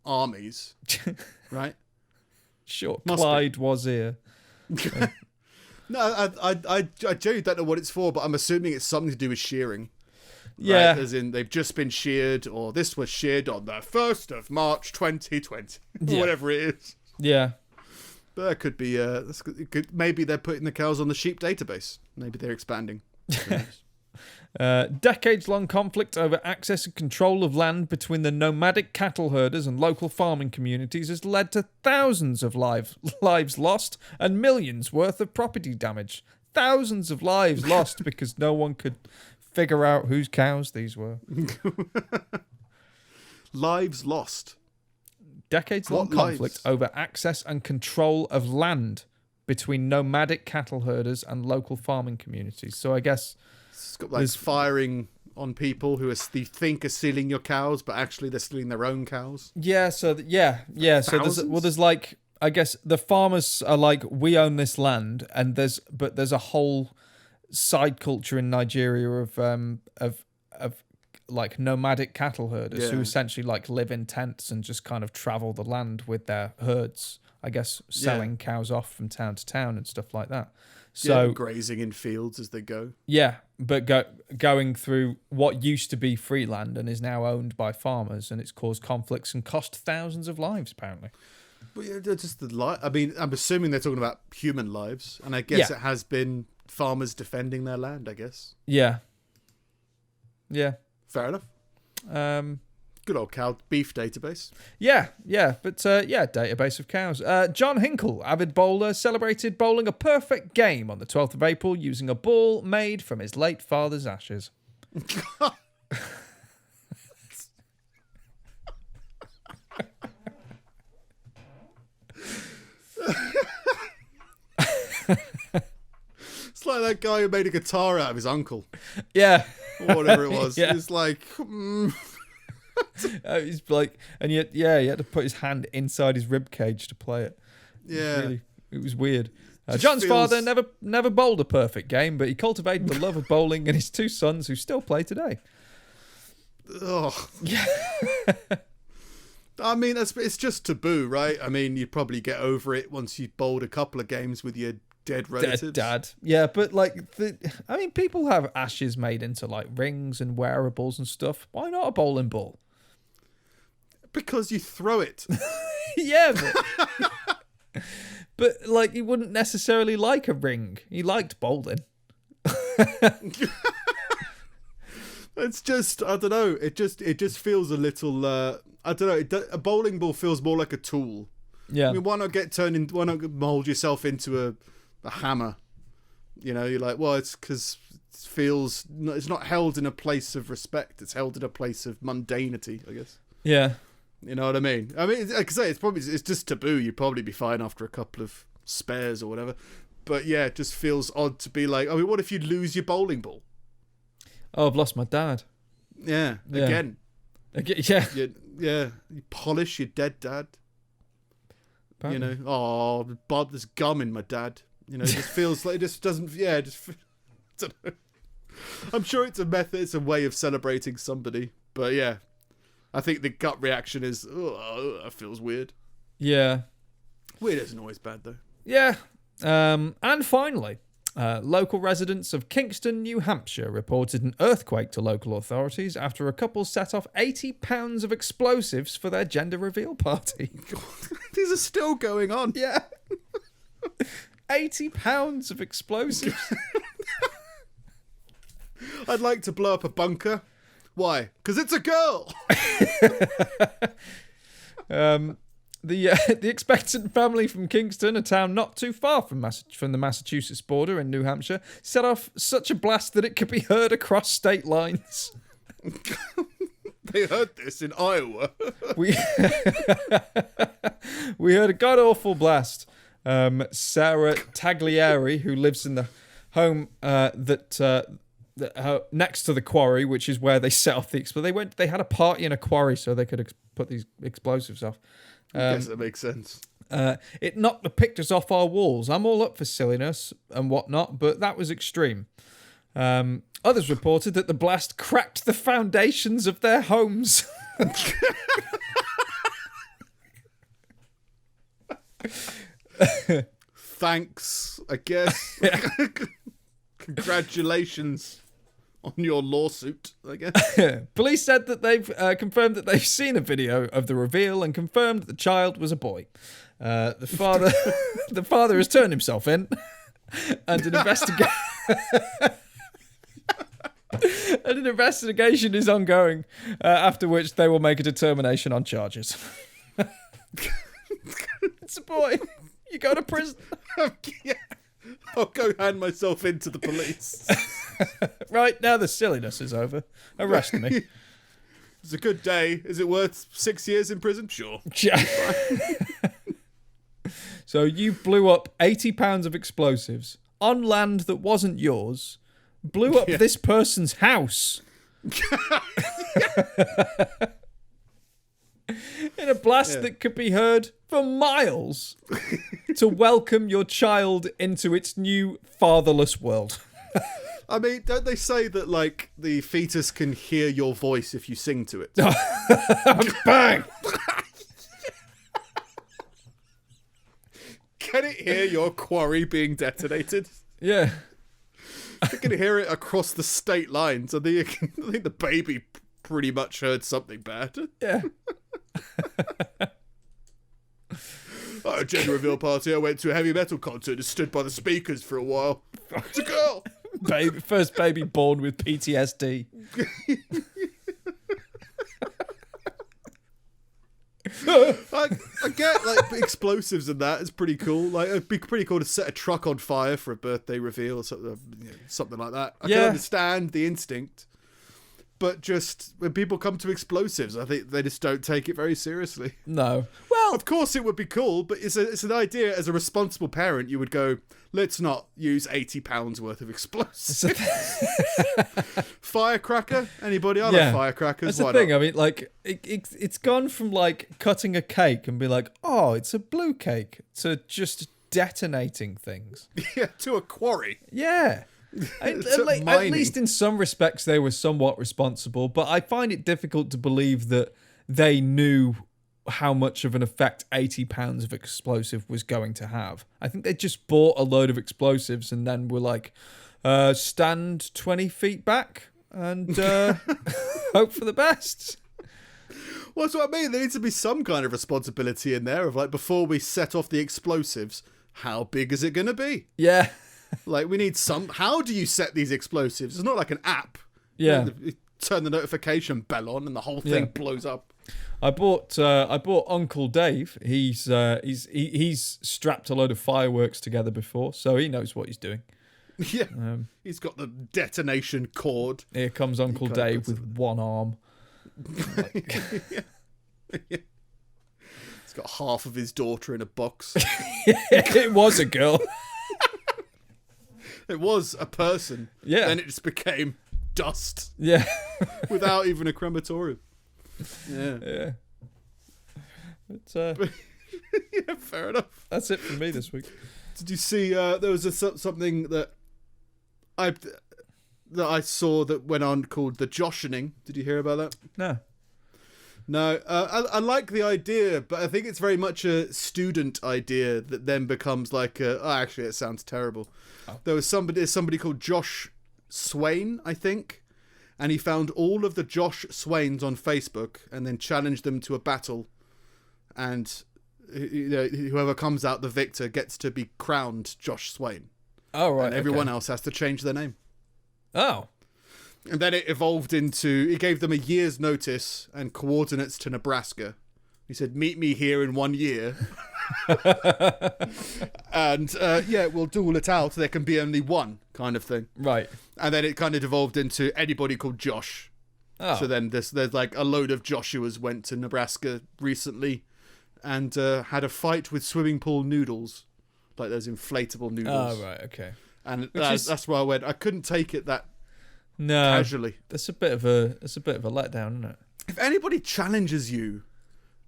armies, right? Sure, Clyde was here. No, I genuinely don't know what it's for, but I'm assuming it's something to do with shearing. Yeah. Right? As in, they've just been sheared, or this was sheared on the 1st of March 2020. Whatever it is. Yeah. But that could be, maybe they're putting the cows on the sheep database. Maybe they're expanding. Decades-long conflict over access and control of land between the nomadic cattle herders and local farming communities has led to thousands of lives lost and millions worth of property damage. Thousands of lives lost because no one could figure out whose cows these were. Lives lost. Decades-long conflict over access and control of land between nomadic cattle herders and local farming communities. So I guess... It's got like firing on people who think are stealing your cows, but actually they're stealing their own cows. Yeah. So So there's like, I guess the farmers are like, we own this land, and there's a whole side culture in Nigeria of like nomadic cattle herders who essentially like live in tents and just kind of travel the land with their herds. I guess selling cows off from town to town and stuff like that. So grazing in fields as they go. Yeah, but going through what used to be free land and is now owned by farmers, and it's caused conflicts and cost thousands of lives, apparently. Well, yeah, just I mean, I'm assuming they're talking about human lives, and I guess it has been farmers defending their land, I guess. Yeah. Yeah. Fair enough. Good old cow beef database. Yeah, but database of cows. John Hinkle, avid bowler, celebrated bowling a perfect game on the 12th of April using a ball made from his late father's ashes. It's like that guy who made a guitar out of his uncle. Yeah. Or whatever it was. Yeah. It's like... He's like, and yet, yeah, he had to put his hand inside his rib cage to play it. Yeah, it was weird. John's father never bowled a perfect game, but he cultivated the love of bowling in his two sons, who still play today. Oh, yeah. I mean, it's just taboo, right? I mean, you probably get over it once you've bowled a couple of games with your dead relatives. Dad. Yeah, but like, people have ashes made into like rings and wearables and stuff. Why not a bowling ball? Because you throw it. Yeah, but like, he wouldn't necessarily like a ring. He liked bowling. It's just, I don't know. It just feels a little. I don't know. A bowling ball feels more like a tool. Yeah. I mean, why not mold yourself into a hammer? You know, you're like, well, it's because it's not held in a place of respect. It's held in a place of mundanity, I guess. Yeah. You know what I mean? I mean, like I say, it's just taboo. You'd probably be fine after a couple of spares or whatever. But yeah, it just feels odd to be like, I mean, what if you lose your bowling ball? Oh, I've lost my dad. Yeah. Again. Yeah. You polish your dead dad. Apparently. You know, oh, Bob, there's gum in my dad. You know, it just feels like it just doesn't. Yeah, I don't know. I'm sure it's a method, it's a way of celebrating somebody, but yeah, I think the gut reaction is, oh, that feels weird. Yeah, weird isn't always bad though. Yeah, and finally, local residents of Kingston, New Hampshire, reported an earthquake to local authorities after a couple set off 80 pounds of explosives for their gender reveal party. These are still going on. Yeah. 80 pounds of explosives. I'd like to blow up a bunker. Why? Because it's a girl. The expectant family from Kingston, a town not too far from the Massachusetts border in New Hampshire, set off such a blast that it could be heard across state lines. They heard this in Iowa. We heard a god-awful blast. Sarah Taglieri, who lives in the home next to the quarry, which is where they set off the explosives. They had a party in a quarry so they could put these explosives off. I guess that makes sense. It knocked the pictures off our walls. I'm all up for silliness and whatnot, but that was extreme. Others reported that the blast cracked the foundations of their homes. Thanks, I guess. Congratulations on your lawsuit, I guess. Police said that they've confirmed that they've seen a video of the reveal and confirmed that the child was a boy. The father has turned himself in, and an investigation is ongoing. After which they will make a determination on charges. It's a boy. You go to prison. Yeah. I'll go hand myself in to the police. Right, now the silliness is over. Arrest me. It's a good day. Is it worth 6 years in prison? Sure. So you blew up 80 pounds of explosives on land that wasn't yours, blew up this person's house. In a blast that could be heard for miles to welcome your child into its new fatherless world. I mean, don't they say that, like, the fetus can hear your voice if you sing to it? Bang! Can it hear your quarry being detonated? Yeah. You can hear it across the state lines. I think the baby pretty much heard something bad. Yeah. At a gender reveal party, I went to a heavy metal concert and stood by the speakers for a while. It's a girl. First baby born with PTSD. I get, like, explosives and that. It's pretty cool. Like, it'd be pretty cool to set a truck on fire for a birthday reveal or something like that. I can understand the instinct. But just when people come to explosives, I think they just don't take it very seriously. No. Well, of course it would be cool, but it's an idea. As a responsible parent, you would go, let's not use £80 worth of explosives. Firecracker? Anybody? I like firecrackers. That's the thing. I mean, like, it's gone from like cutting a cake and be like, oh, it's a blue cake, to just detonating things. Yeah, to a quarry. Yeah. At least in some respects they were somewhat responsible, but I find it difficult to believe that they knew how much of an effect £80 of explosive was going to have. I think they just bought a load of explosives and then were like, stand 20 feet back and hope for the best. Well, that's what I mean. There needs to be some kind of responsibility in there of like, before we set off the explosives, how big is it going to be? Yeah. Like, we need some... How do you set these explosives? It's not like an app. Yeah. You turn the notification bell on and the whole thing blows up. I bought Uncle Dave. He's strapped a load of fireworks together before, so he knows what he's doing. Yeah. He's got the detonation cord. Here comes Uncle Dave with one arm. Yeah. He's got half of his daughter in a box. It was a girl. It was a person. Yeah. Then it just became dust. Yeah. Without even a crematorium. Yeah. Yeah. But, yeah, fair enough. That's it for me this week. Did you see there was something that I saw that went on called the Joshening? Did you hear about that? No. No, I like the idea, but I think it's very much a student idea that then becomes like actually, it sounds terrible. Oh. There's somebody called Josh Swain, I think, and he found all of the Josh Swains on Facebook and then challenged them to a battle, and whoever comes out the victor gets to be crowned Josh Swain. Oh, right. And everyone else has to change their name. Oh. And then it evolved into, he gave them a year's notice and coordinates to Nebraska. He said, meet me here in 1 year. And we'll duel it out. There can be only one, kind of thing. Right. And then it kind of evolved into anybody called Josh. Oh. So then there's like a load of Joshuas went to Nebraska recently and had a fight with swimming pool noodles. Like those inflatable noodles. Oh, right, okay. And that's why I went, I couldn't take it that casually. That's a bit of a letdown, isn't it? If anybody challenges you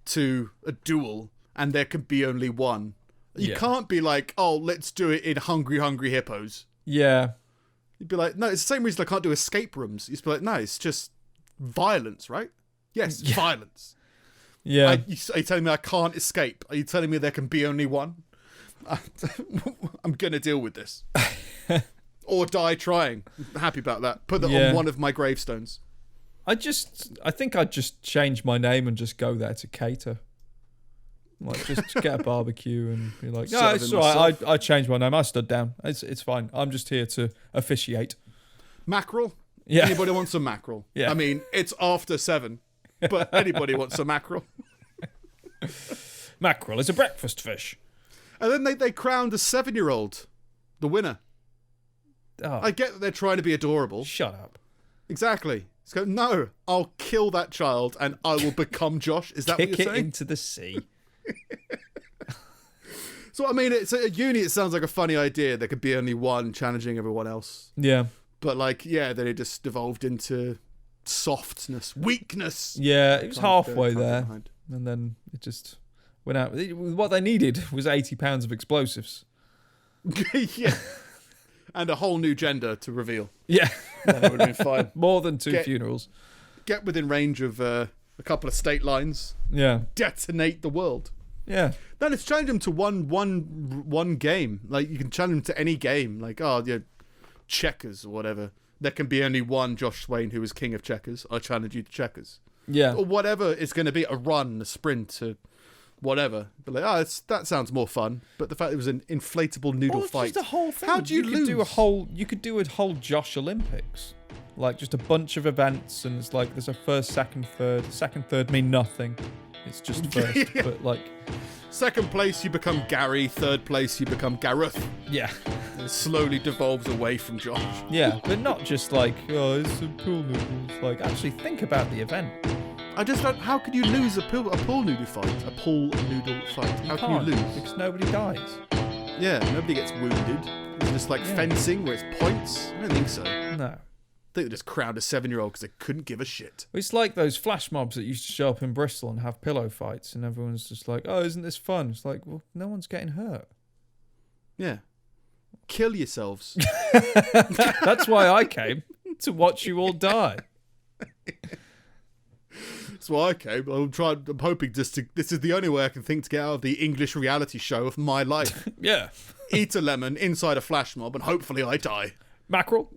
to a duel and there can be only one, you can't be like, oh, let's do it in Hungry Hungry Hippos. Yeah. You'd be like, no, it's the same reason I can't do escape rooms. You'd be like, no, it's just violence, right? Yes, violence. Yeah. Are you telling me I can't escape? Are you telling me there can be only one? I'm going to deal with this. Or die trying. I'm happy about that. Put that on one of my gravestones. I think I'd just change my name and just go there to cater. Like, just get a barbecue and be like, no, it's all right. I changed my name. I stood down. It's fine. I'm just here to officiate. Mackerel? Yeah. Anybody wants some mackerel? Yeah. I mean, it's after 7, but anybody wants some mackerel. Mackerel is a breakfast fish. And then they crowned a 7-year-old the winner. Oh. I get that they're trying to be adorable. Shut up. Exactly. So no, I'll kill that child and I will become Josh. Is that what you're saying? Kick it into the sea. So I mean, it's at uni. It sounds like a funny idea. There could be only one challenging everyone else. Yeah. But like, then it just evolved into softness, weakness. Yeah, it was halfway there, and then it just went out. What they needed was £80 of explosives. Yeah. And a whole new gender to reveal. Yeah. That would have been fine. More than 2 funerals. Get within range of a couple of state lines. Yeah. Detonate the world. Yeah. Then let's challenge them to one game. Like, you can challenge them to any game. Like, checkers or whatever. There can be only one Josh Swain who is king of checkers. I challenge you to checkers. Yeah. Or whatever it's going to be, a run, a sprint, whatever. But like, that sounds more fun. But the fact it was an inflatable noodle fight. Just a whole thing. How do you lose? You could do a whole Josh Olympics. Like, just a bunch of events, and it's like there's a first, second, third. Second, third mean nothing. It's just first. Yeah. But like, second place you become Gary, third place you become Gareth. Yeah. And it slowly devolves away from Josh. Yeah, but not just like, oh, it's some pool noodles. Like, actually think about the event. I just don't. How could you lose a pool noodle fight? A pool noodle fight. How can you lose? Because nobody dies. Yeah, nobody gets wounded. It's just like fencing where it's points. I don't think so. No. I think they just crowned a 7-year-old because they couldn't give a shit. It's like those flash mobs that used to show up in Bristol and have pillow fights, and everyone's just like, "Oh, isn't this fun?" It's like, well, no one's getting hurt. Yeah. Kill yourselves. That's why I came, to watch you all die. That's why I came. I'm hoping this is the only way I can think to get out of the English reality show of my life. Yeah. Eat a lemon inside a flash mob and hopefully I die. Mackerel.